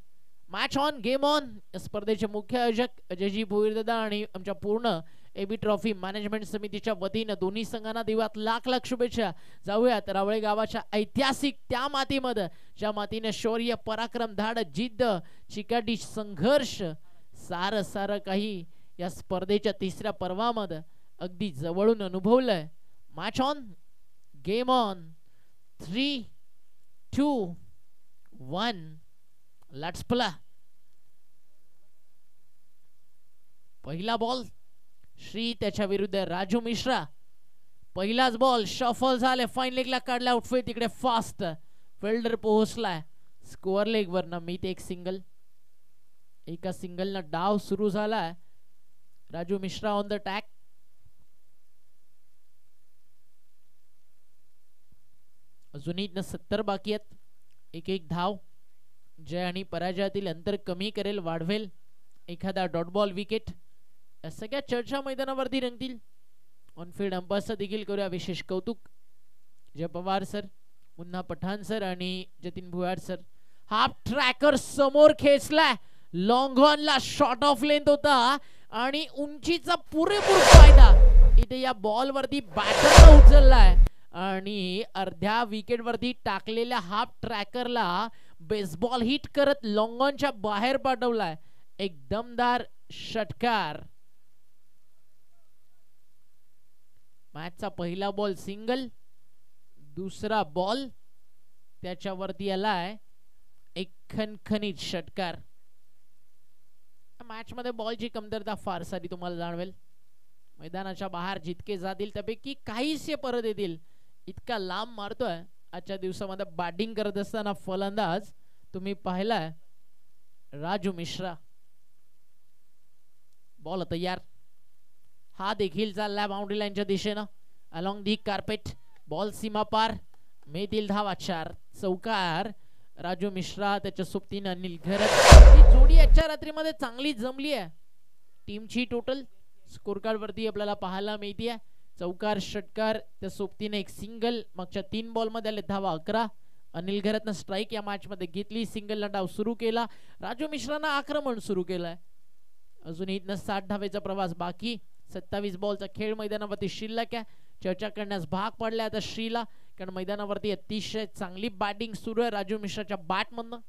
Match on game on. स्पर्धेचे मुख्य आयोजक अजयजी भोईरदादा आणि आमच्या पूर्ण एबी ट्रॉफी मॅनेजमेंट समितीच्या वतीनं दोन्ही संघांना देऊयात लाख लाख शुभेच्छा. जाऊयात रावळे गावाच्या ऐतिहासिक त्या मातीमध्ये ज्या मातीने शौर्य, पराक्रम, धाड, जिद्द, चिकाटी, संघर्ष सारं सारं काही या स्पर्धेच्या तिसऱ्या पर्वामध्ये अगदी जवळून अनुभवलंय. Match on game on. 3, 2, 1 let's play. पहिला बॉल श्री त्याच्या विरुद्ध राजू मिश्रा. पहिलाच बॉल शफल झाले, फाईन लेगला काढला आउटफील्ड, तिकडे फास्ट फिल्डर पोहोचलाय. स्कोअर लेग वरनं मीत एक सिंगल. एका सिंगलनं डाव सुरू झालाय. Raju Mishra on the track. अजूनही 70 बाकी आहेत. एक एक धाव जय आणि पराजयातील अंतर कमी करेल, वाढवेल. एखादा डॉट बॉल विकेट या सगळ्या चर्चा मैदानावरती रंगतील. ऑनफील्ड अंपायरचं देखील करूया विशेष कौतुक. जय पवार सर, मुन्ना पठाण सर आणि जतीन भुयार सर. हाफ ट्रॅकर समोर खेचलाय. लॉंग ऑनला शॉर्ट ऑफ लेंथ होता आणि उंचीचा पुरेपूर फायदा इथे या बॉल वरती बॅटरने उचललाय आणि अर्ध्या विकेट वरती टाकलेल्या हाफ ट्रॅकरला बेसबॉल हिट करत लॉंग ऑनच्या बाहेर पाठवलाय. एक दमदार षटकार. मॅचचा पहिला बॉल सिंगल, दुसरा बॉल त्याच्यावरती आलाय एक खणखणीत षटकार. मॅच मध्ये बॉलची कमतरता फार सारी तुम्हाला जाणवेल. मैदानाच्या बाहेर जितके जातील त्यापैकी काहीसे परत येतील इतका लांब मारतोय. आजच्या दिवसामध्ये बॅटिंग करत असताना फलंदाज तुम्ही पाहिलाय राजू मिश्रा. बॉल तयार. हा देखील चाललाय बाउंड्री लाईनच्या दिशेनं अलॉंग दी कार्पेट. बॉल सीमा पार. मेतील धावा 4. चौकार राजू मिश्रा त्याच्या सोबतीनं अनिल घरत. ही जोडी आजच्या रात्रीमध्ये चांगली जमली आहे. टीमची टोटल स्कोर कार्ड वरती आपल्याला पाहायला मिळते. चौकार षटकार त्या सोबतीने एक सिंगल. मागच्या 3 बॉल मध्ये आले धावा 11. अनिल घरतनं स्ट्राईक या मॅच मध्ये घेतली. सिंगलला डाव सुरू केला. राजू मिश्रानं आक्रमण सुरू केलंय. अजूनही 60 धावेचा प्रवास बाकी. 27 बॉलचा खेळ मैदानावरती शिल्लक आहे. चर्चा करण्यास भाग पडलाय आता श्रीला, कारण मैदानावरती अतिशय चांगली बॅटिंग सुरू आहे राजू मिश्राच्या बॅटमधनं.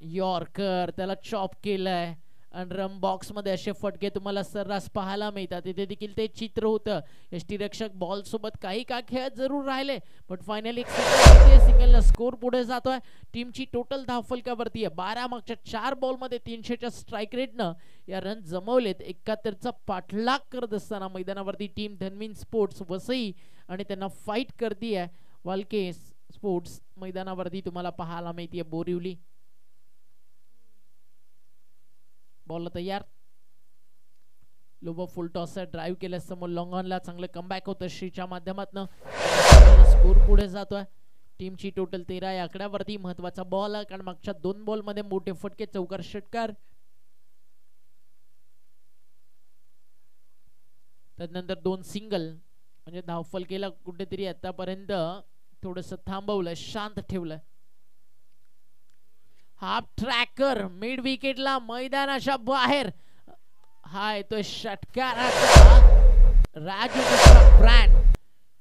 यॉर्कर त्याला चॉप केलंय आणि रन बॉक्स मध्ये असे फटके तुम्हाला सर्रास पाहायला मिळतात. तिथे देखील ते चित्र होतं. यष्टीरक्षक बॉल सोबत काही का खेळत जरूर राहिले, पण फायनली सिंगल स्कोर पुढे जातोय. टीमची टोटल धावफलकावरती आहे 12. मागच्या 4 बॉल मध्ये 300च्या स्ट्राईक रेटनं या रन जमवलेत. 71चा पाठलाग करत असताना मैदानावरती टीम धनविन स्पोर्ट्स वसई आणि त्यांना फाईट करतीये वालके स्पोर्ट्स मैदानावरती तुम्हाला पाहायला मिळतीये बोरिवली. बॉल तयार. लोबो फुल टॉस ड्राईव्ह केल्या समोर लॉंग ऑनला चांगलं कमबॅक होतं श्रीच्या माध्यमातून. स्कोर पुढे जातोय. टीमची टोटल 13 या आकड्यावरती. महत्वाचा बॉल आहे कारण मागच्या 2 बॉल मध्ये मोठे फटके. चौकार षटकार. त्यानंतर 2 सिंगल. म्हणजे धावफलकेला कुठेतरी आतापर्यंत थोडस थांबवलंय, शांत ठेवलंय. हाफ ट्रॅकर मिड विकेटला मैदानाच्या बाहेर. हा येतोय षटकाराचा राजू मिश्रा ब्रँड.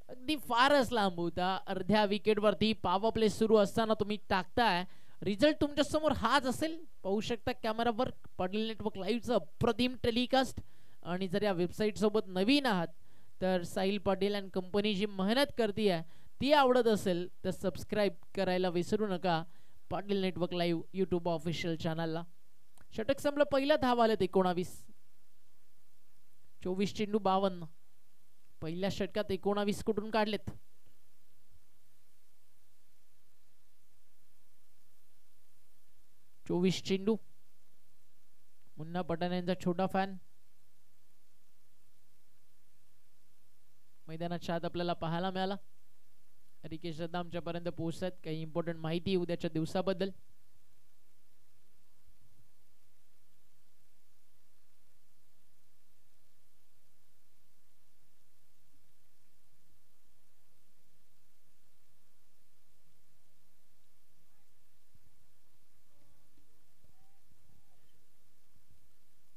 अगदी फारच लांब होता. अर्ध्या विकेट वरती पॉवर प्ले सुरू असताना तुम्ही टाकताय. रिझल्ट तुमच्या समोर हाच असेल. पाहू शकता कॅमेरावर पाटील नेटवर्क लाईव्हचं अप्रतिम टेलिकास्ट. आणि जर या वेबसाईट सोबत नवीन आहात तर साहिल पाटील अँड कंपनी जी मेहनत करते ती आवडत असेल तर सबस्क्राईब करायला विसरू नका Patil network live YouTube official चॅनलला. षटक संपलं. पहिल्या धावा आलेत 19. 24 चेंडू 52. पहिल्या षटकात 19 कुठून काढलेत. चोवीस चेंडू. मुन्ना पठाण यांचा छोटा फॅन मैदानाच्या आत आपल्याला पाहायला मिळाला. रिकेश श्रद्धा आमच्यापर्यंत पोहोचतात. काही इम्पॉर्टंट माहिती उद्याच्या दिवसाबद्दल.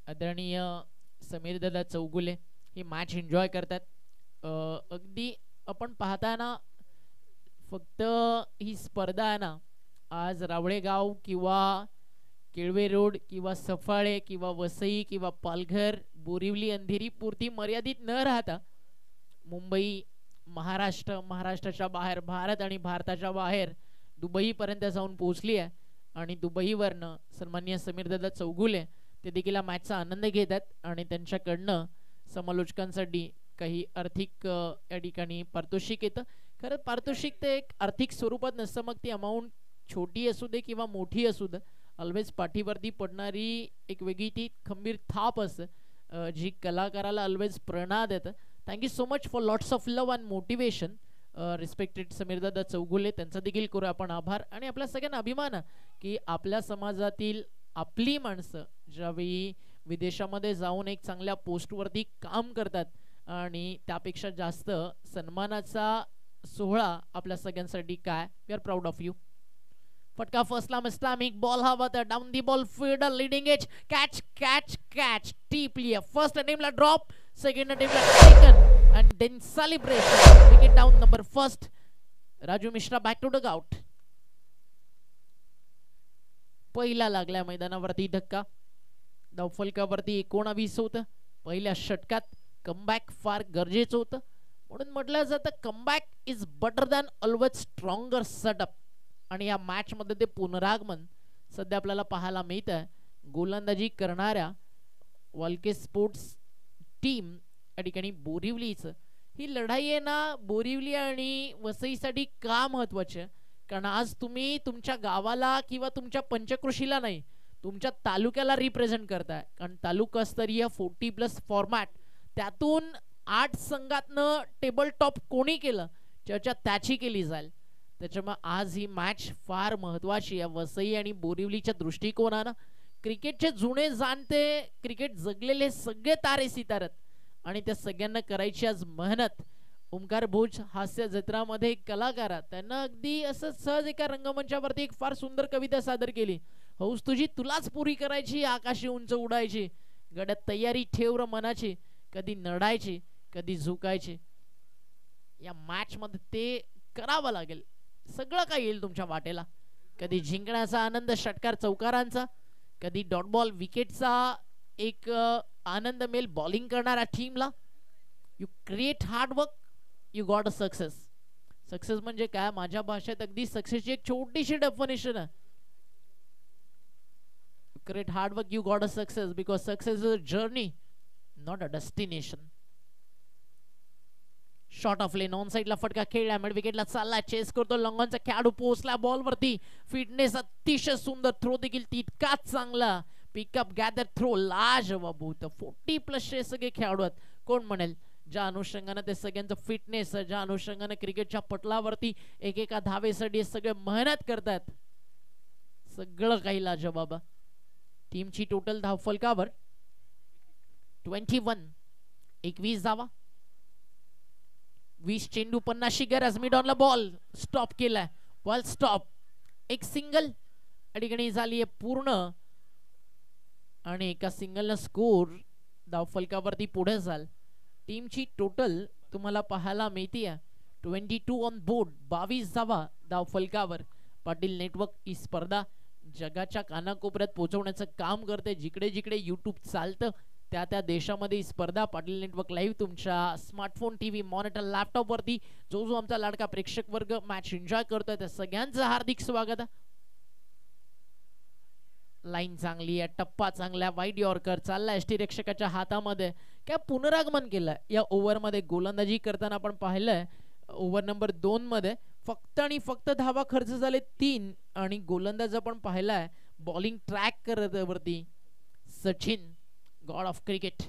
आदरणीय समीर दादा चौगुले ही मॅच एन्जॉय करतात. अगदी आपण पाहताना फक्त ही स्पर्धा आहे ना, आज रावळेगाव किंवा केळवे रोड किंवा सफाळे किंवा वसई किंवा पालघर बोरिवली अंधेरी पुरती मर्यादित न राहता मुंबई महाराष्ट्र, महाराष्ट्राच्या बाहेर भारत आणि भारताच्या बाहेर दुबई पर्यंत जाऊन पोहोचली आहे. आणि दुबईवरनं सन्माननीय समीरदादा चौगुले ते देखील या मॅचचा आनंद घेतात आणि त्यांच्याकडनं समालोचकांसाठी काही आर्थिक या ठिकाणी पारितोषिक येतं. खरं पारितोषिक ते एक आर्थिक स्वरूपात नसतं, मग ती अमाऊंट छोटी असू दे किंवा मोठी असू दे, ऑलवेज पाठीवरती पडणारी एक वेगळी ती खंबीर थाप असते जी कलाकाराला ऑलवेज प्रेरणा देतं. Thank you so much for lots of love and motivation. Respected समीरदादा चौगुले त्यांचा देखील करू आपण आभार. आणि आपल्या सगळ्यांना अभिमान की आपल्या समाजातील आपली माणसं ज्यावेळी विदेशामध्ये जाऊन एक चांगल्या पोस्टवरती काम करतात आणि त्यापेक्षा जास्त सन्मानाचा सोहळा आपल्या सगळ्यांसाठी काय. We are proud of you. फटका फर्स्टला इस्लामिक बॉल हवा तर down the ball fielder leading edge catch catch catch deeply. First अटेम्प्टला ड्रॉप, सेकंड अटेम्प्टला taken and then celebration. Wicket down number first. Raju Mishra back to dugout. पहिला लागला मैदानावरती धक्का. धावफलकावरती 19 होतं. पहिल्या षटकात कमबॅक फार गरजेचं होतं. म्हणून म्हटलं जातं comeback is better than always stronger setup. आणि या मॅच मध्ये ते पुनरागमन सध्या आपल्याला पाहायला मिळत आहे. गोलंदाजी करणाऱ्या वालके स्पोर्ट्स टीम या ठिकाणी बोरिवलीचं ही लढाई आहे ना, बोरिवली आणि वसईसाठी का महत्वाची आहे. कारण आज तुम्ही तुमच्या गावाला किंवा तुमच्या पंचकृषीला नाही तुमच्या तालुक्याला रिप्रेझेंट करताय, कारण तालुकास्तरीय 40+ फॉर्मॅट, त्यातून 8 संघातनं टेबल टॉप कोणी केलं चर्चा त्याची केली जाईल. त्याच्यामुळे आज ही मॅच फार महत्वाची आहे वसई आणि बोरिवलीच्या दृष्टिकोनानं. क्रिकेटचे जुने जाणते, क्रिकेट जगलेले सगळे तारे सितारत आणि त्या सगळ्यांना करायची आज मेहनत. ओमकार भोज हास्य जत्रामध्ये एक कलाकार, त्यांना अगदी असं सहज एका रंगमंचावरती एक फार सुंदर कविता सादर केली. हौस तुझी तुलाच पुरी करायची, आकाशी उंच उडायची, गड्यात तयारी ठेव र मनाची, कधी नडायची कधी झुकायची. या मॅच मध्ये ते करावं लागेल. सगळं काय येईल तुमच्या वाटेला. कधी जिंकण्याचा आनंद षटकार चौकारांचा, कधी डॉट बॉल विकेटचा एक आनंद मिळेल बॉलिंग करणाऱ्या टीमला. You create hard work, you got a success. Success म्हणजे काय माझ्या भाषेत अगदी सक्सेसची एक छोटीशी डेफिनेशन आहे. Create hard work, you got a success, because success is a journey, not a destination. Shot of lane on साइडला फटका खेळला, मिड विकेटला चालला, चेस करतो लॉंगॉनचा खेळाडू, पोहोचला बॉल वरती, फिटनेस अतिशय सुंदर, थ्रो देखील तितकाच चांगला, पिकअप गॅदर थ्रो लाजवाब होतं. 40+ चे सगळे खेळाडू आहेत. कोण म्हणेल ज्या अनुषंगाने ते सगळ्यांचं फिटनेस, ज्या अनुषंगाने क्रिकेटच्या पटलावरती एकेका धावेसाठी सगळे मेहनत करतात, सगळं काही लाजवाब. टीमची टोटल धाव फलकावर 21, 21 धावा, 20 चेंडू 50ची गरज. मिड ऑनला बॉल स्टॉप केलाय, बॉल स्टॉप, एक सिंगल अडीगणी झाली आहे पूर्ण आणि एका सिंगलनं स्कोर धाव फलकावरती पुढे झाल. टीमची टोटल तुम्हाला पाहायला मिळते 22 ऑन बोर्ड, 22 धावा धाव फलकावर. पाटील नेटवर्क ही स्पर्धा जगाच्या कानाकोपऱ्यात पोहोचवण्याचं काम करते. जिकडे जिकडे यूट्यूब चालतं त्या त्या देशामध्ये ही स्पर्धा पाटील नेटवर्क लाईव्ह तुमच्या स्मार्टफोन, टीव्ही, मॉनिटर, लॅपटॉप वरती जो जो आमचा लाडका प्रेक्षक वर्ग मॅच एन्जॉय करतोय त्या सगळ्यांचं हार्दिक स्वागत. लाईन चांगली आहे, टप्पा चांगला, वाईड यॉर्कर चालला एसटी रक्षकाच्या हातामध्ये. काय पुनरागमन केलंय या ओव्हर मध्ये गोलंदाजी करताना आपण पाहिलंय. ओव्हर नंबर 2 मध्ये फक्त आणि फक्त धावा खर्च झाले 3 आणि गोलंदाज आपण पाहिलाय बॉलिंग ट्रॅक करत वरती. सचिन गॉड ऑफ क्रिकेट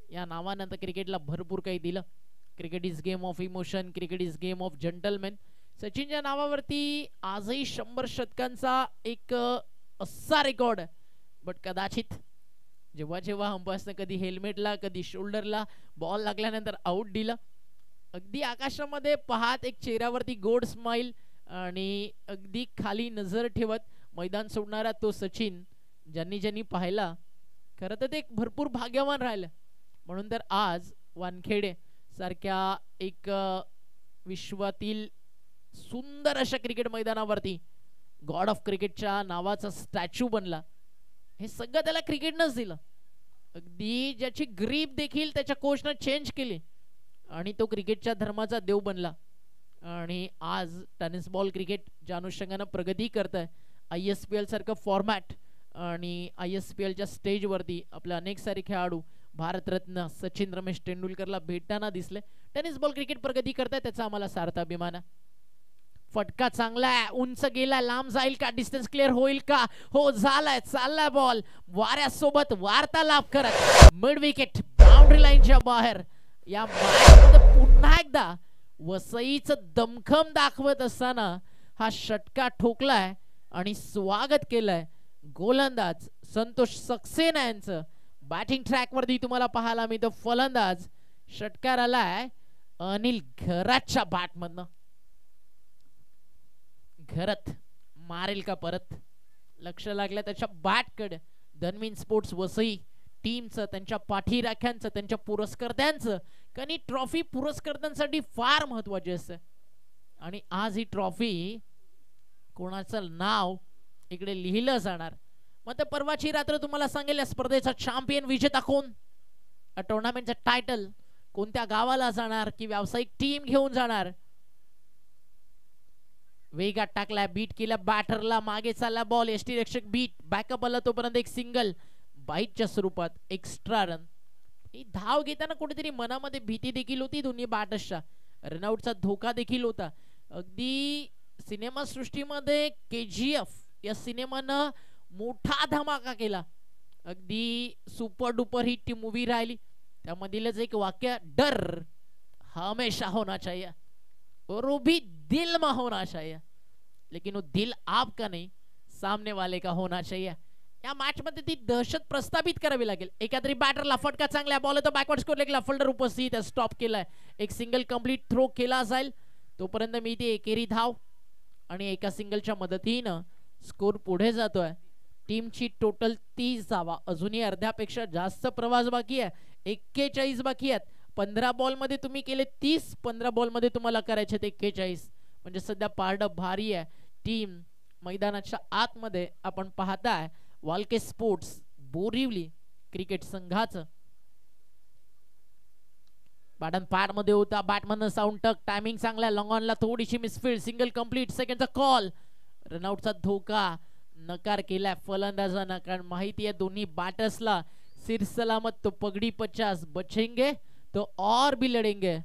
या नावानंतर क्रिकेटला भरपूर काही दिलं. Cricket is game of emotion, cricket is game of gentleman. सचिनच्या नावावरती आजही 100 शतकांचा एक असा रेकॉर्ड आहे. बट कदाचित जेव्हा जेव्हा अंपायर्सने कधी हेल्मेटला कधी शोल्डरला बॉल लागल्यानंतर आउट दिलं, अगदी आकाशामध्ये पाहत एक चेहऱ्यावरती गोड स्माइल आणि अगदी खाली नजर ठेवत मैदान सोडणारा तो सचिन ज्यांनी ज्यांनी पाहिला खरं तर ते एक भरपूर भाग्यवान राहिलं. म्हणून तर आज वानखेडे सारख्या एक विश्वातील सुंदर अशा क्रिकेट मैदानावरती गॉड ऑफ क्रिकेटच्या नावाचा स्टॅच्यू बनला. हे सगळं त्याला क्रिकेटनंच दिलं. अगदी ज्याची ग्रीप देखील त्याच्या कोचनं चेंज केली आणि तो क्रिकेटच्या धर्माचा देव बनला. आणि आज टेनिस बॉल क्रिकेट ज्या अनुषंगाने प्रगती करत आहे, ISPL सारखं फॉर्मॅट आणि ISPLच्या स्टेजवरती आपले अनेक सारे खेळाडू भारतरत्न सचिन रमेश तेंडुलकरला भेटताना दिसले. टेनिस बॉल क्रिकेट प्रगती करताय त्याचा आम्हाला सार्थ अभिमान आहे. फटका चांगला आहे, उंच गेला, लांब जाईल का, डिस्टन्स क्लिअर होईल का, हो झालाय, चाललाय बॉल वाऱ्यासोबत वार्तालाप करत मिड विकेट बाउंड्री लाईनच्या बाहेर. या मॅचमध्ये पुन्हा एकदा वसईचं दमखम दाखवत असताना हा षटका ठोकलाय आणि स्वागत केलंय गोलंदाज संतोष सक्सेना यांचं. बॅटिंग ट्रॅक वरती तुम्हाला पाहायला मिळतं फलंदाज. षटकार आलाय अनिल घराच्या बॅट मधनं. घरत मारेल का परत, लक्ष लागलं त्याच्या बॅट कडे. धनवीन स्पोर्ट्स वसई टीमचं, त्यांच्या पाठीराख्यांचं, त्यांच्या पुरस्कर्त्यांचं, कारण ही ट्रॉफी पुरस्कर्त्यांसाठी फार महत्वाची असते. आणि आज ही ट्रॉफी कोणाचं नाव इकडे लिहिलं जाणार. मग ते परवाची रात्र तुम्हाला सांगेल या स्पर्धेचा चॅम्पियन विजेता कोण, टुर्नामेंटचं टायटल कोणत्या गावाला जाणार की व्यावसायिक टीम घेऊन जाणार. वेगात टाकला, बीट केला बॅटरला, मागे चालला बॉल, एसटी रक्षक बीट, बॅकअप आला तोपर्यंत एक सिंगल बाईटच्या स्वरूपात एक्स्ट्रा रन. ही धाव घेताना कुठेतरी मनामध्ये भीती देखील होती दोन्ही बॅटर्सच्या, रनआउटचा धोका देखील होता. अगदी सिनेमा सृष्टीमध्ये KGF या सिनेमानं मोठा धमाका केला. अगदी सुपर डुपर हिट ती मूवी राहिली. त्यामधीलच एक वाक्य, डर हमेशा होना चाहिए और वो भी दिल में होना चाहिए, लेकिन वो दिल आपका नहीं सामने वाले का होना चाहिए. या मॅच मध्ये ती दहशत प्रस्थापित करावी लागेल. एखाद्री बॅटरला फटका चांगला बॉल तो बॅकवर्ड स्कोर लेगला फिल्डर उपस्थित आहे, स्टॉप केलाय. एक सिंगल कंप्लीट थ्रो केला जाईल तोपर्यंत मी ती एकेरी धाव आणि एका सिंगलच्या मदतीनं स्कोर पुढे जातोय. टीमची टोटल 30 धावा. अजूनही अर्ध्यापेक्षा जास्त प्रवास बाकी आहे. 41 बाकी आहेत. 15 बॉल मध्ये तुम्ही केले 30, 15 बॉल मध्ये तुम्हाला करायचे 41. म्हणजे सध्या पारड भारी आहे. टीम मैदानाच्या आतमध्ये आपण पाहताय वाल्के स्पोर्ट्स बोरिवली क्रिकेट संघाचं. बॅटन पॅड मध्ये होता, बॅटमन साऊंड टक, टायमिंग चांगला, लॉंग ऑनला थोडीशी मिसफील्ड, सिंगल कंप्लीट, सेकंडचा कॉल, रनआउटचा धोका नकार केलाय फलंदाजांना. कारण माहिती आहे दोन्ही बॅटर्सला सिर सलामत तो पगडी 50 बचेंगे तो और भी लढेंगे.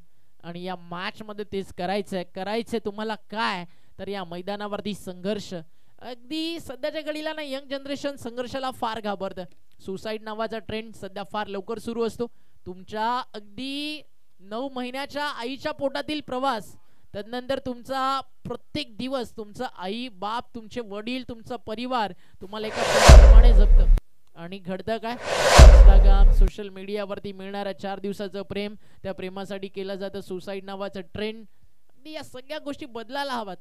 आणि या मॅच मध्ये तेच करायचंय तुम्हाला काय तर या मैदानावरती संघर्ष. अगदी सध्याच्या घडीला ना यंग जनरेशन संघर्षाला फार घाबरतं. सुसाईड नावाचा ट्रेंड सध्या फार लवकर सुरू असतो. तुमच्या अगदी 9 महिन्याच्या आईच्या पोटातील प्रवास, त्यानंतर तुमचा प्रत्येक दिवस, तुमचा आई बाप, तुमचे वडील, तुमचा परिवार तुम्हाला एका प्रमाणे जगतं. आणि घडतं काय, इंस्टाग्राम सोशल मीडियावरती मिळणारं 4 दिवसाचं प्रेम, त्या प्रेमासाठी केलं जातं सुसाईड नावाचं ट्रेंड. अगदी या सगळ्या गोष्टी बदलायला हवात.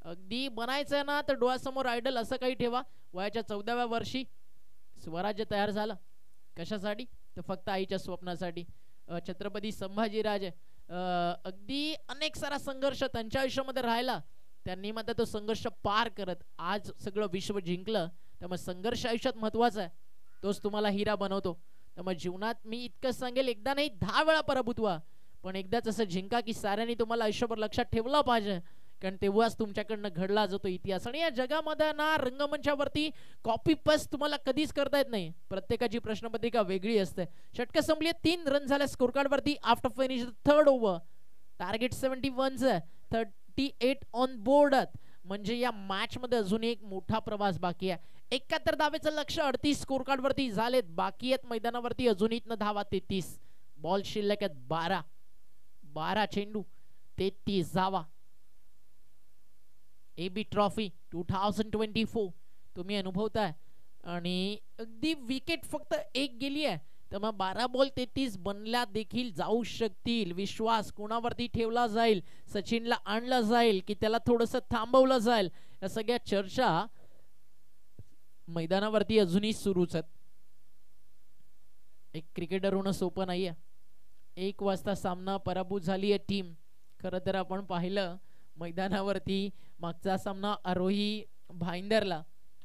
अगदी बनायचं ना तर डोळ्यासमोर आयडल असं काही ठेवा. वयाच्या 14व्या वर्षी स्वराज्य तयार झालं. कशासाठी तर फक्त आईच्या स्वप्नासाठी. छत्रपती संभाजीराजे अगदी अनेक सारा संघर्ष त्यांच्या आयुष्यामध्ये राहिला. त्यांनी मात्र तो संघर्ष पार करत आज सगळं विश्व जिंकलं. त्यामुळे संघर्ष आयुष्यात महत्वाचा आहे. तोच तुम्हाला हिरा बनवतो. त्यामुळे जीवनात मी इतकं सांगेल, एकदा नाही 10 वेळा पराभूत व्हा, पण एकदाच असं जिंका की साऱ्यांनी तुम्हाला आयुष्यभर लक्षात ठेवलं पाहिजे. कारण तेव्हाच तुमच्याकडनं घडला जातो इतिहास. आणि या जगामध्ये ना रंगमंचावरती कॉपी पेस्ट तुम्हाला कधीच करता येत नाही. प्रत्येकाची प्रश्नपत्रिका वेगळी असते. षटक संपली, 3 रन झाले स्कोर कार्ड वरती after finish third over. Target 71 38 on board. म्हणजे या मॅच मध्ये अजून एक मोठा प्रवास बाकी आहे. 71 धावेचं लक्ष 38 स्कोर कार्ड वरती झालेत. बाकी आहेत मैदानावरती अजून इथनं धावा 33. बॉल शिल्लक आहेत 12 चेंडू 33 धावा. एबी ट्रॉफी 2024 तुम्ही अनुभवताय. आणि अगदी विकेट फक्त एक गेली आहे. त्यामुळे 12 बॉल 33 बनल्या देखील जाऊ शकतील. विश्वास कोणावरती ठेवला जाईल, सचिनला आणलं जाईल की त्याला थोडंसं थांबवलं जाईल, या सगळ्या चर्चा मैदानावरती अजूनही सुरूच आहेत. एक क्रिकेटर होणं सोपं नाहीये. 1 वाजता सामना पराभूत झाली आहे टीम. खरं तर आपण पाहिलं मैदानावरती मागचा सामना आरोही भाईंदरला,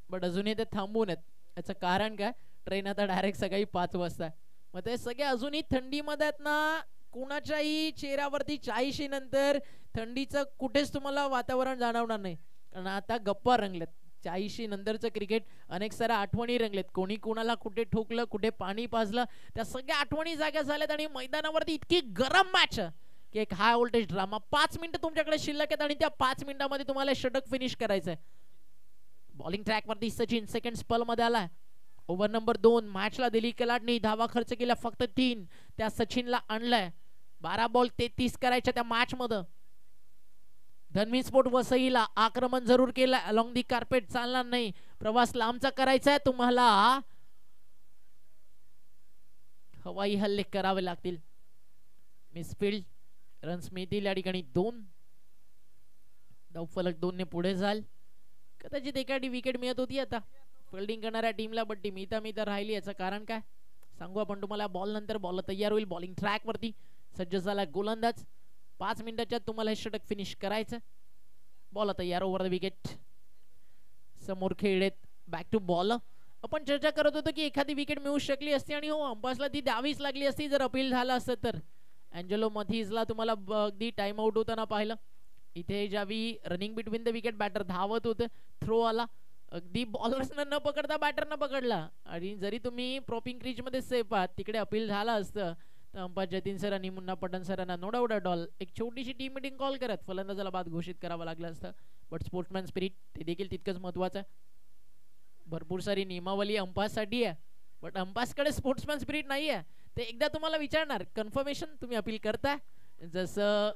बट अजूनही ते थांबून आहेत. याचं कारण काय, ट्रेन आता डायरेक्ट सकाळी 5 वाजता. मग ते सगळे अजूनही थंडीमध्ये आहेत ना. कुणाच्याही चेहऱ्यावरती 40 नंतर थंडीचं कुठेच तुम्हाला वातावरण जाणवणार नाही. कारण आता गप्पा रंगलेत. 40 नंतरचं क्रिकेट अनेक साऱ्या आठवणी रंगलेत. कोणी कोणाला कुठे ठोकलं, कुठे पाणी पाजलं, त्या सगळ्या आठवणी जाग्या झाल्यात. आणि मैदानावरती इतकी गरम मॅच की एक हाय व्होल्टेज ड्रामा. 5 मिनिटं तुमच्याकडे शिल्लक आहेत आणि त्या 5 मिनिटांमध्ये तुम्हाला षटक फिनिश करायचंय. बॉलिंग ट्रॅक वरती सचिन सेकंड स्पेल मध्ये आलाय. ओव्हर नंबर 2 मॅचला दिली कलाडनी. धावा खर्च केला फक्त 3. त्या सचिनला आणलाय. 12 बॉल 33 करायच्या त्या मॅच मध्ये. धनवी स्पोर्ट वसईला आक्रमण जरूर केलं. अलॉंग दी कार्पेट चालणार नाही. प्रवास लांबचा करायचा आहे तुम्हाला. हवाई हल्ले करावे लागतील. मिसफील्ड रन्स मिळतील या ठिकाणी 2. धावफलक 2 ने पुढे जाल. कदाचित एखादी विकेट मिळत होती आता फिल्डिंग करणाऱ्या टीमला, बट ती मिळता राहिली. याचं कारण काय सांगू आपण तुम्हाला. बॉल नंतर बॉल तयार होईल. बॉलिंग ट्रॅक वरती सज्ज झाला गोलंदाज. 5 मिनिटाच्या तुम्हाला हे षटक फिनिश करायचं. बॉल तयार ओव्हर द विकेट. समोर खेळलेत बॅक टू बॉल. आपण चर्चा करत होतो की एखादी विकेट मिळू शकली असती आणि हो अंपायर्सला ती द्यावीच लागली असती जर अपील झालं असतं तर. अँजेलो मथीजला तुम्हाला अगदी टाइम आउट होताना पाहिलं. इथे ज्यावेळी running between the wicket batter धावत होते, थ्रो आला. अगदी बॉलर्सनं न पकडता बॅटरनं पकडला. आणि जरी तुम्ही प्रॉपिंग क्रीज मध्ये सेफ आहात, तिकडे अपील झाला असतं तर अंपायर जतीन सर आणि मुन्ना पटन सरांना नो डाऊट ॲट ऑल एक छोटीशी टीम मीटिंग कॉल करत फलंदाजाला बाद घोषित करावं लागलं असतं. बट स्पोर्ट्समॅन स्पिरिट ते देखील तितकंच महत्वाचं आहे. भरपूर सारी नियमावली अंपायरसाठी आहे, बट अंपायर्सकडे स्पोर्ट्समॅन स्पिरिट नाही आहे. ते एकदा तुम्हाला विचारणार, कन्फर्मेशन तुम्ही अपील करताय. जसं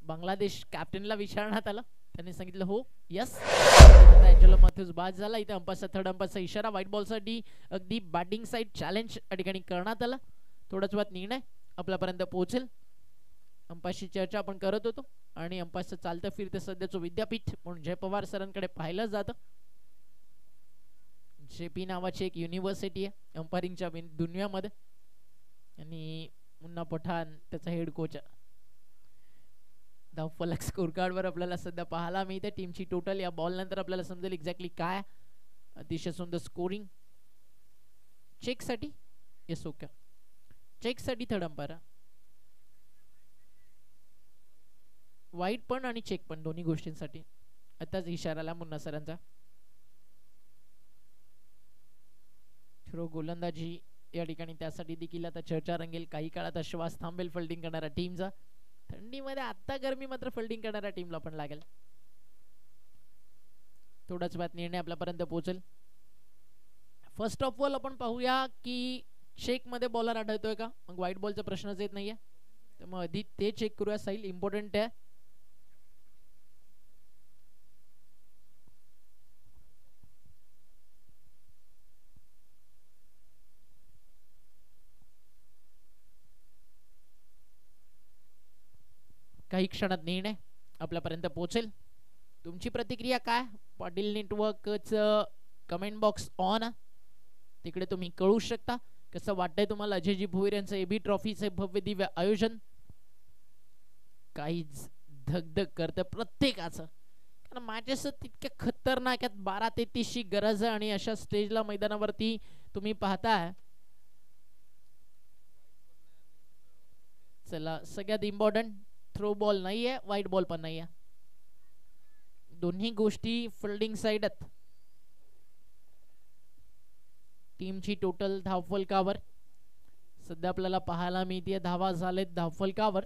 बांगलादेश कॅप्टनला विचारण्यात आलं, त्यांनी सांगितलं हो यस. अँजेलो मॅथ्यूज बाद झाला. इथे अंपायरचा थर्ड अंपायरचा इशारा. व्हाईट बॉलसाठी अगदी बॅटिंग साईड चॅलेंज या ठिकाणी करण्यात आलं. थोड्याच वेळात निर्णय आपल्यापर्यंत पोहोचेल. अंपायरची चर्चा आपण करत होतो आणि अंपायरचं चालतं फिरतं सध्याचं विद्यापीठ म्हणून जय पवार सरांकडे पाहिलं जातं. जेपी नावाची एक युनिव्हर्सिटी आहे अंपायरिंगच्या दुनियामध्ये आणि मुन्ना पठाण त्याचा हेड कोच आहे. धावफलक स्कोर कार्डवर आपल्याला सध्या पाहायला मिळते टीमची टोटल. या बॉल नंतर आपल्याला समजेल एक्झॅक्टली काय. अतिशय सुंदर स्कोरिंग. चेकसाठी येस ओके. चेकसाठी थर्ड अंपायर. वाईट पण आणि चेक पण दोन्ही गोष्टींसाठी आताच इशाराला मुन्ना सरांचा. थ्रो गोलंदाजी या ठिकाणी त्यासाठी देखील आता चर्चा रंगेल. काही काळात श्वास थांबेल फिल्डिंग करणाऱ्या टीमचा. थंडीमध्ये आता गरमी मात्र फिल्डिंग करणाऱ्या टीमला पण लागेल. थोडाच वेळात निर्णय आपल्यापर्यंत पोहोचेल. फर्स्ट ऑफ ऑल आपण पाहूया की चेक मध्ये बॉलर आढळतोय का. मग व्हाईट बॉलचा प्रश्नच येत नाहीये, त्यामुळे आधी ते चेक करूया. साईल इम्पॉर्टंट आहे. काही क्षणात निर्णय आपल्यापर्यंत पोहोचेल. तुमची प्रतिक्रिया काय. पाटील नेटवर्कचं कमेंट बॉक्स ऑन, तिकडे तुम्ही कळू शकता कसं वाटतंय तुम्हाला अजयजी भोईर यांचं एबी ट्रॉफीचे भव्य दिव्य आयोजन. काहीच धगधग करतं प्रत्येकाचं, कारण मॅचेस तितक्या खतरनाक आहेत. 12-33 ची गरज आहे आणि अशा स्टेजला मैदानावरती तुम्ही पाहताय. चला सगळ्यात इम्पॉर्टंट थ्रो बॉल नाहीये, व्हाईट बॉल पण नाहीये. दोन्ही गोष्टी फिल्डिंग साइड आहेत. टीमची टोटल धावफलकावर सध्या आपल्याला पाहायला मिळते धावा झालेत धावफलकावर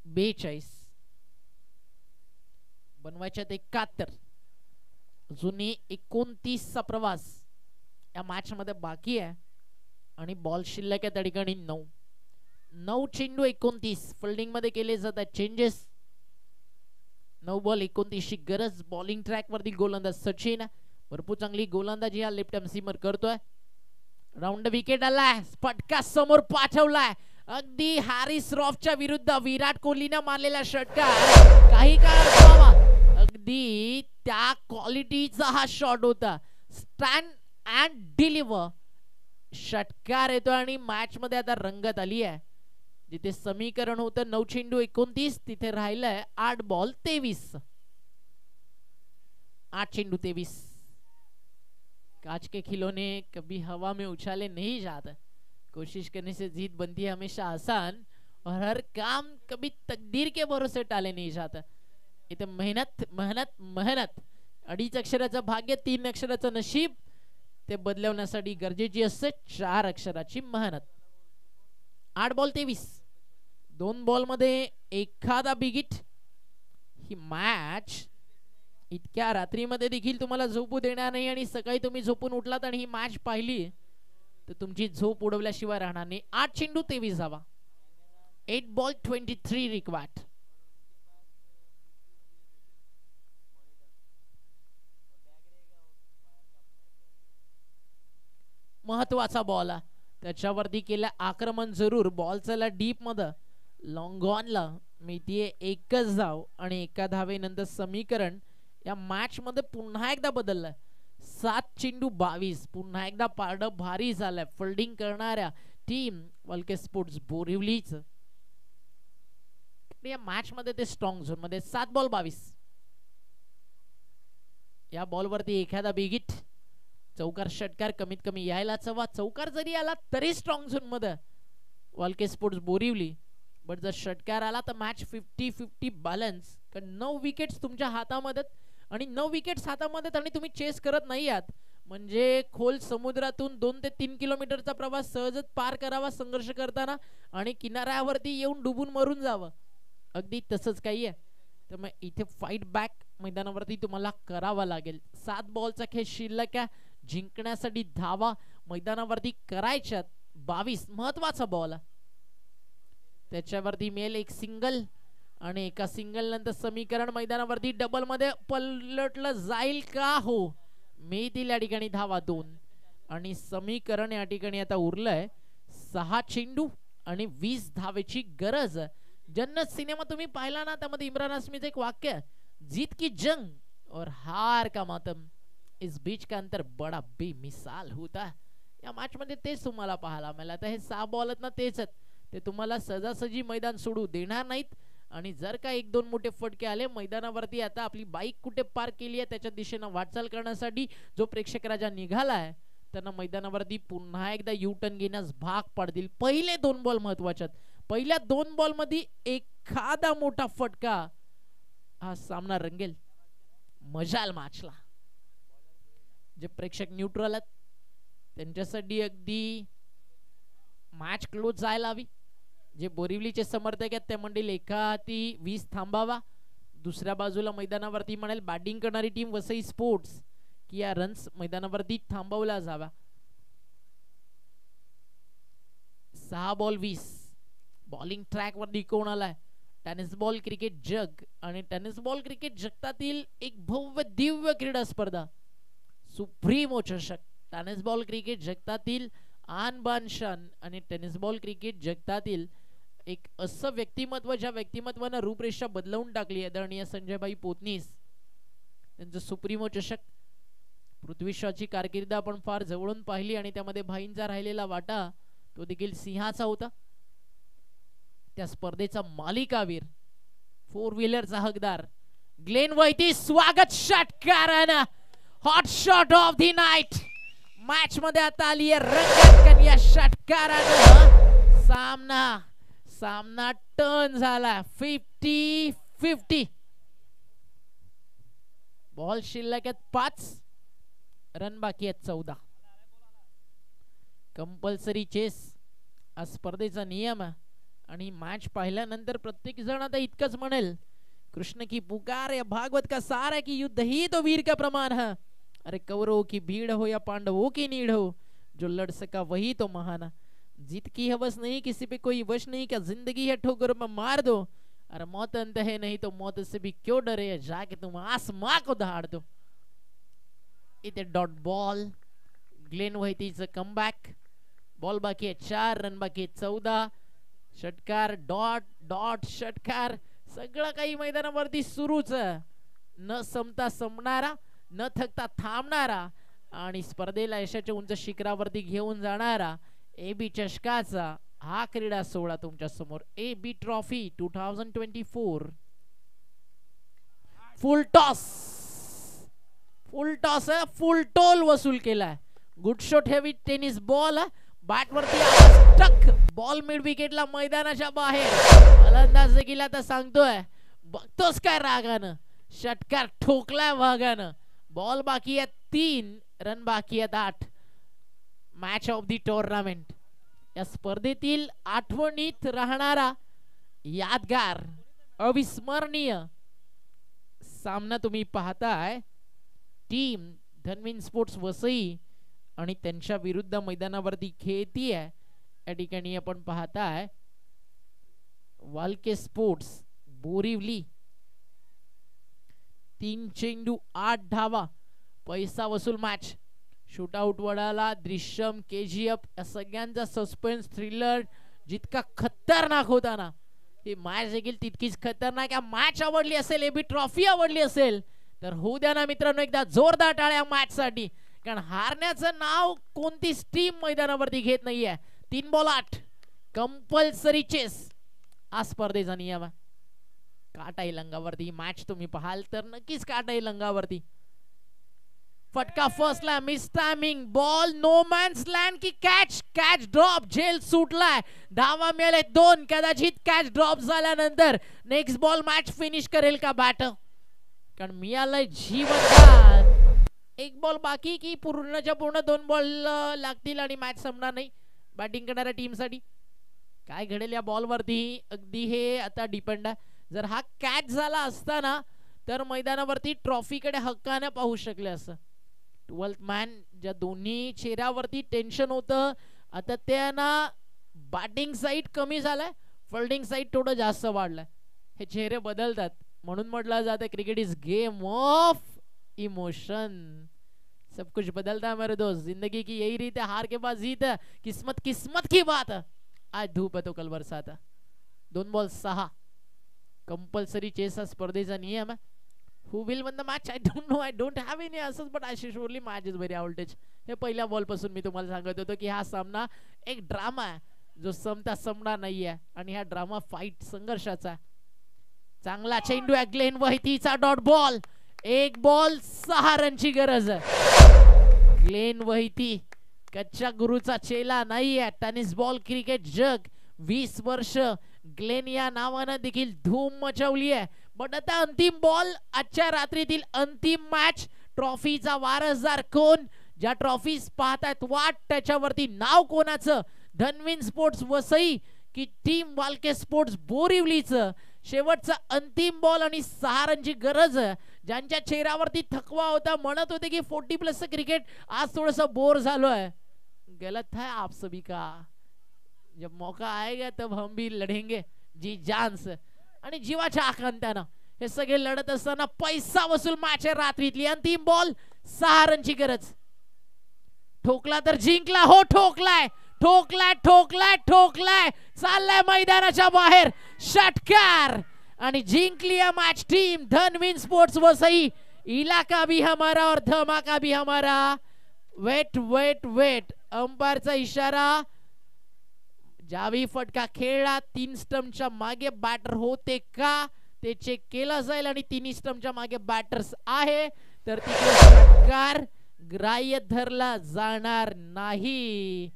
42. बनवायच्यात 71. अजूनही 29 चा प्रवास या मॅच मध्ये बाकी आहे आणि बॉल शिल्लक आहे त्या ठिकाणी 9 चेंडू 29. फिल्डिंग मध्ये केले जातात चेंजेस. 9 बॉल 29 ची गरज. बॉलिंग ट्रॅक वरती गोलंदाज सचिन भरपूर चांगली गोलंदाजी हा लेफ्ट आर्म सीमर करतोय. राऊंड विकेट आलाय, फटका समोर पाठवलाय. अगदी हॅरिस रॉफच्या विरुद्ध विराट कोहलीने मारलेला षटकार काही काळ अगदी त्या क्वालिटीचा हा शॉट होता. स्टँड अँड डिलिव्हर षटकार येतो आणि मॅच मध्ये आता रंगत आली आहे. जिथे समीकरण होतं 9 चेंडू 29 तिथे राहिलंय 8 बॉल 23. 8 चेंडू 23. कांच के खिलौने कभी हवा में उछाले नहीं जाते. कोशिश करने से जीत बनती है हमेशा आसान और हर काम कभी तकदीर के भरोसे टाले नहीं जाता. इथे मेहनत मेहनत मेहनत. 2.5 अक्षराचं भाग्य, 3 अक्षराचं नशीब ते बदलवण्यासाठी गरजेची असते 4 अक्षराची मेहनत. 8 बॉल 23. 2 बॉल मध्ये एखादा बिगिट. ही मॅच इतक्या रात्रीमध्ये देखील तुम्हाला झोपू देणार नाही आणि सकाळी तुम्ही झोपून उठलात आणि ही मॅच पाहिली तर तुमची झोप उडवल्याशिवाय राहणार नाही. 8 चेंडू 23 धावा. 8 बॉल 23 रिक्वायर्ड. महत्वाचा बॉल त्याच्यावरती केलं आक्रमण जरूर. बॉल चला डीप मध्ये. लॉंग ऑनला मिळतीये 1च धाव आणि 1 धावेनंतर समीकरण या मॅच मध्ये पुन्हा एकदा बदललंय. 7 चेंडू 22. पुन्हा एकदा पारड भारी झालंय फिल्डिंग करणाऱ्या टीम वल्के स्पोर्ट्स बोरिवलीच. या मॅच मध्ये ते स्ट्रॉंग झोन मध्ये. 7 बॉल 22. या बॉल वरती एखादा बिगिट. चौकार षटकार कमीत कमी यायलाच हवा. चौकार जरी आला तरी स्ट्रॉंग झोन मध्ये वल्के स्पोर्ट्स बोरिवली. बट जर षटकार आला तर मॅच 50-50 बॅलन्स. कारण 9 विकेट्स तुमच्या हातामध्ये आणि 9 विकेट्स हातामध्ये आणि तुम्ही चेस करत नाही आहात म्हणजे खोल समुद्रातून 2 ते 3 किलोमीटरचा प्रवास सहजच पार करावा संघर्ष करताना आणि किनाऱ्यावरती येऊन डुबून मरून जावं. अगदी तसंच काही आहे. त्यामुळे इथे फाईट बॅक मैदानावरती तुम्हाला करावा लागेल. 7 बॉलचा खेळ शिल्लक आहे. जिंकण्यासाठी धावा मैदानावरती करायच्यात 22. महत्वाचा बॉल त्याच्यावरती मिळेल एक सिंगल आणि एका सिंगल नंतर समीकरण मैदानावरती डबल मध्ये पलटलं जाईल का? हो, मिळतील या ठिकाणी धावा 2 आणि समीकरण या ठिकाणी आता उरलंय 6 चेंडू आणि 20 धावेची गरज. जन्नत सिनेमा तुम्ही पाहिला ना, त्यामध्ये इम्रान हाशमीचं एक वाक्य, जीत की जंग और हार का मातम इस बीच का अंतर बड़ा बेमिसाल होता. या मॅच मध्ये तेच तुम्हाला पाहायला मिळालं. आता हे 6 बॉल आहेत ना, तेच आहेत, ते तुम्हाला सहजासहजी मैदान सोडू देणार नाहीत. आणि जर का 1-2 मोठे फटके आले मैदानावरती, आता आपली बाईक कुठे पार्क केली आहे त्याच्या दिशेनं वाटचाल करण्यासाठी जो प्रेक्षक राजा निघालाय त्यांना मैदानावरती पुन्हा एकदा यू टर्न घेण्यास भाग पाडतील. पहिले 2 बॉल महत्वाचे आहेत. पहिल्या 2 बॉल मध्ये एखादा मोठा फटका हा सामना रंगेल. मजाल मॅचला. जे प्रेक्षक न्यूट्रल आहेत त्यांच्यासाठी अगदी मॅच क्लोज जायला हवी. जे बोरिवलीचे समर्थक आहेत त्या मंडळी एका ती 20 थांबावा. दुसऱ्या बाजूला मैदानावरती म्हणेल बॅटिंग करणारी टीम वसई स्पोर्ट्स की या रन्स मैदानावरती थांबवल्या जाव्या. 6 बॉल 20. बॉलिंग ट्रॅक वरती कोण आलाय? टेनिस बॉल क्रिकेट जग. आणि टेनिस बॉल क्रिकेट जगतातील एक भव्य दिव्य क्रीडा स्पर्धा सुप्रीमो चषक. टेनिस बॉल क्रिकेट जगतातील आन बान शान आणि टेनिस बॉल क्रिकेट जगतातील एक असं व्यक्तिमत्व ज्या व्यक्तिमत्वानं रूपरेषा बदलवून टाकली. आदरणीय संजयभाई पोतनीस त्यांचं सुप्रीमो चषक. पृथ्वी शॉची कारकीर्द आपण फार जवळून पाहिली आणि त्यामध्ये भाईंचा राहिलेला वाटा तो देखील सिंहाचा होता. त्या स्पर्धेचा मालिकावीर, 4 व्हीलरचा हकदार ग्लेन व्हाईटी स्वागत षटकारानं. Hot shot of the night match मध्ये आता आली आहे रंगत या षटकारानं. सामना टर्न झाला 50-50. बॉल शिल्लक आहेत 5, रन बाकी आहेत 14. कंपल्सरी चेस हा स्पर्धेचा नियम आहे आणि मॅच पाहिल्यानंतर प्रत्येक जण आता इतकंच म्हणेल, कृष्ण की पुकार या भागवत का सार है कि युद्ध ही तो वीर का प्रमाण है. अरे कौरवों की भीड़ हो या पांडवों की नीड़ हो, जो लड़ सका वही तो महान. जीत की हवस नहीं, किसी पे कोई वश नहीं, क्या जिंदगी है ठोकर में मार दो. अरे मौत अंत है नहीं तो मौत से भी क्यों डरे, जाके तुम आसमां को दहाड़ दो. इथे डॉट बॉल. ग्लेन व्हाईटीचं कमबॅक. बॉल बाकी आहे 4, रन बाकी आहे 14. षटकार डॉट डॉट षटकार सगळं काही मैदानावरती सुरूच. न संपता संपणारा, न थकता थांबणारा आणि स्पर्धेला यशाच्या उंच शिखरावरती घेऊन जाणारा एबी चषकाचा हा क्रीडा सोहळा तुमच्या समोर. AB trophy 2024. Full toss full toll वसूल केलाय. Good shot heavy tennis ball. Bat वरती टक. बॉल मिड विकेटला मैदानाच्या बाहेर. फलंदाज देखील आता सांगतोय बघतोस काय रागानं. षटकार ठोकलाय वाघानं. बॉल बाकी आहे 3, रन बाकी आहेत 8. मॅच ऑफ द टुर्नामेंट या स्पर्धेतील आठवणीत राहणारा यादगार अविस्मरणीय सामना तुम्ही पाहताय. टीम धनविन स्पोर्ट्स वसई आणि त्यांच्या विरुद्ध मैदानावरती खेळती आहे. या ठिकाणी आपण पाहताय वालके स्पोर्ट्स बोरिवली. 3 चेंडू 8 धावा. पैसा वसूल मॅच. शूट आउट वडाला. दृश्यम, केजीएफ या सगळ्यांचा सस्पेन्स थ्रिलर जितका खतरनाक होता ना, ही मॅच देखील तितकीच खतरनाक. या मॅच आवडली असेल, एबी ट्रॉफी आवडली असेल तर होऊ द्या ना मित्रांनो एकदा जोरदार टाळ्या मॅच साठी. कारण हारण्याचं नाव कोणतीच टीम मैदानावरती घेत नाहीये. 3 बॉल 8. कंपल्सरी चेस हा स्पर्धेचा नियम आहे. काटाई लंगावरती मॅच तुम्ही पाहाल तर नक्कीच काटाई लंगावरती. फटका फर्स्टला miss timing. Ball no man's land की कॅच ड्रॉप. झेल सुटलाय. धावा मिळाले 2. कदाचित कॅच ड्रॉप झाल्यानंतर नेक्स्ट बॉल मॅच फिनिश करेल का बॅटर. कारण मिळालंय जीवनदान. 1 बॉल बाकी की पूर्णच्या पूर्ण 2 बॉल लागतील आणि मॅच संपणार नाही बॅटिंग करणाऱ्या टीम साठी. काय घडेल या बॉल वरती अगदी हे आता डिपेंड आहे. जर हा कॅच झाला असता ना तर मैदानावरती ट्रॉफीकडे हक्काने पाहू शकले असं. 12th मॅन ज्या दोन्ही चेहऱ्यावरती टेन्शन होतं, आता त्यांना बॅटिंग साईड कमी झालाय, फिल्डिंग साईड थोडं जास्त वाढलाय. हे चेहरे बदलतात, म्हणून म्हटलं जातं cricket is game of emotion. सब कुछ बदलता है मेरे दोस्त, जिंदगी की यही रीत है, हार के बाद जीत है, किस्मत किस्मत की बात है. आज धूप है तो कल बरसात है. 2 बॉल 6 कंपल्सरी चेस हा स्पर्धेचा नियम आहे. Who will win the match I don't know, I don't have any answers, but I surely match is very outage. हे पहिल्या बॉल पासून मी तुम्हाला सांगत होतो की हा सामना एक ड्रामा आहे जो संपणार नाहीये, आणि हा ड्रामा फाईट संघर्षाचा. चांगला चेंडू आहे, ग्लेन वहितीचा डॉट बॉल. 1 बॉल 6 रनची गरज आहे. ग्लेन वहिती कच्च्या गुरुचा चेला नाहीये. टेनिस बॉल क्रिकेट जग 20 वर्ष ग्लेन या नावानं देखील धूम मचवली आहे. बट आता अंतिम बॉल, आजच्या रात्रीतील अंतिम मॅच. ट्रॉफीचा वारसदार कोण, ज्या ट्रॉफीज पाहतायत वाट त्याच्यावरती नाव कोणाचं, धनविन स्पोर्ट्स वसई की टीम वाल्के स्पोर्ट्स बोरिवलीचं. शेवटचा अंतिम बॉल आणि 6 रनची गरज. ज्यांच्या चेहऱ्यावरती थकवा होता, म्हणत होते की 40+ क्रिकेट आज थोडस बोर झालोय. गलत है आप सभी का. जब मौका आएगा तब हम भी लढेंगे जी जान से. आणि जीवाच्या आकांत्यानं हे सगळे लढत असताना पैसा वसूल मॅच आहे रात्रीतली. अंतिम बॉल 6 रनची गरज. ठोकला तर जिंकला. हो, ठोकलाय ठोकलाय ठोकलाय ठोकलाय, चाललाय मैदानाच्या बाहेर षटकार, आणि जिंकली है मैच टीम धनविन स्पोर्ट्स वसई. इलाका भी हमारा और धमाका भी हमारा. वेट वेट वेट, अंपायरचा इशारा. ज्यावेळी फटका खेळला 3 स्टंपच्या मागे बॅटर होते का ते चेक केलं जाईल, आणि 3 स्टंपच्या मागे बॅटर्स आहे, तर तिथे षटकार ग्राह्य धरला जाणार नाही.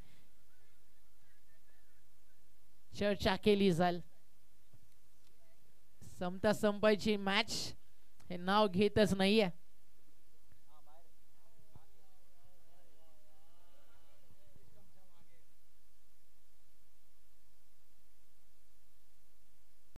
चर्चा केली जाईल. संपायची मॅच हे नाव घेतच नाहीये.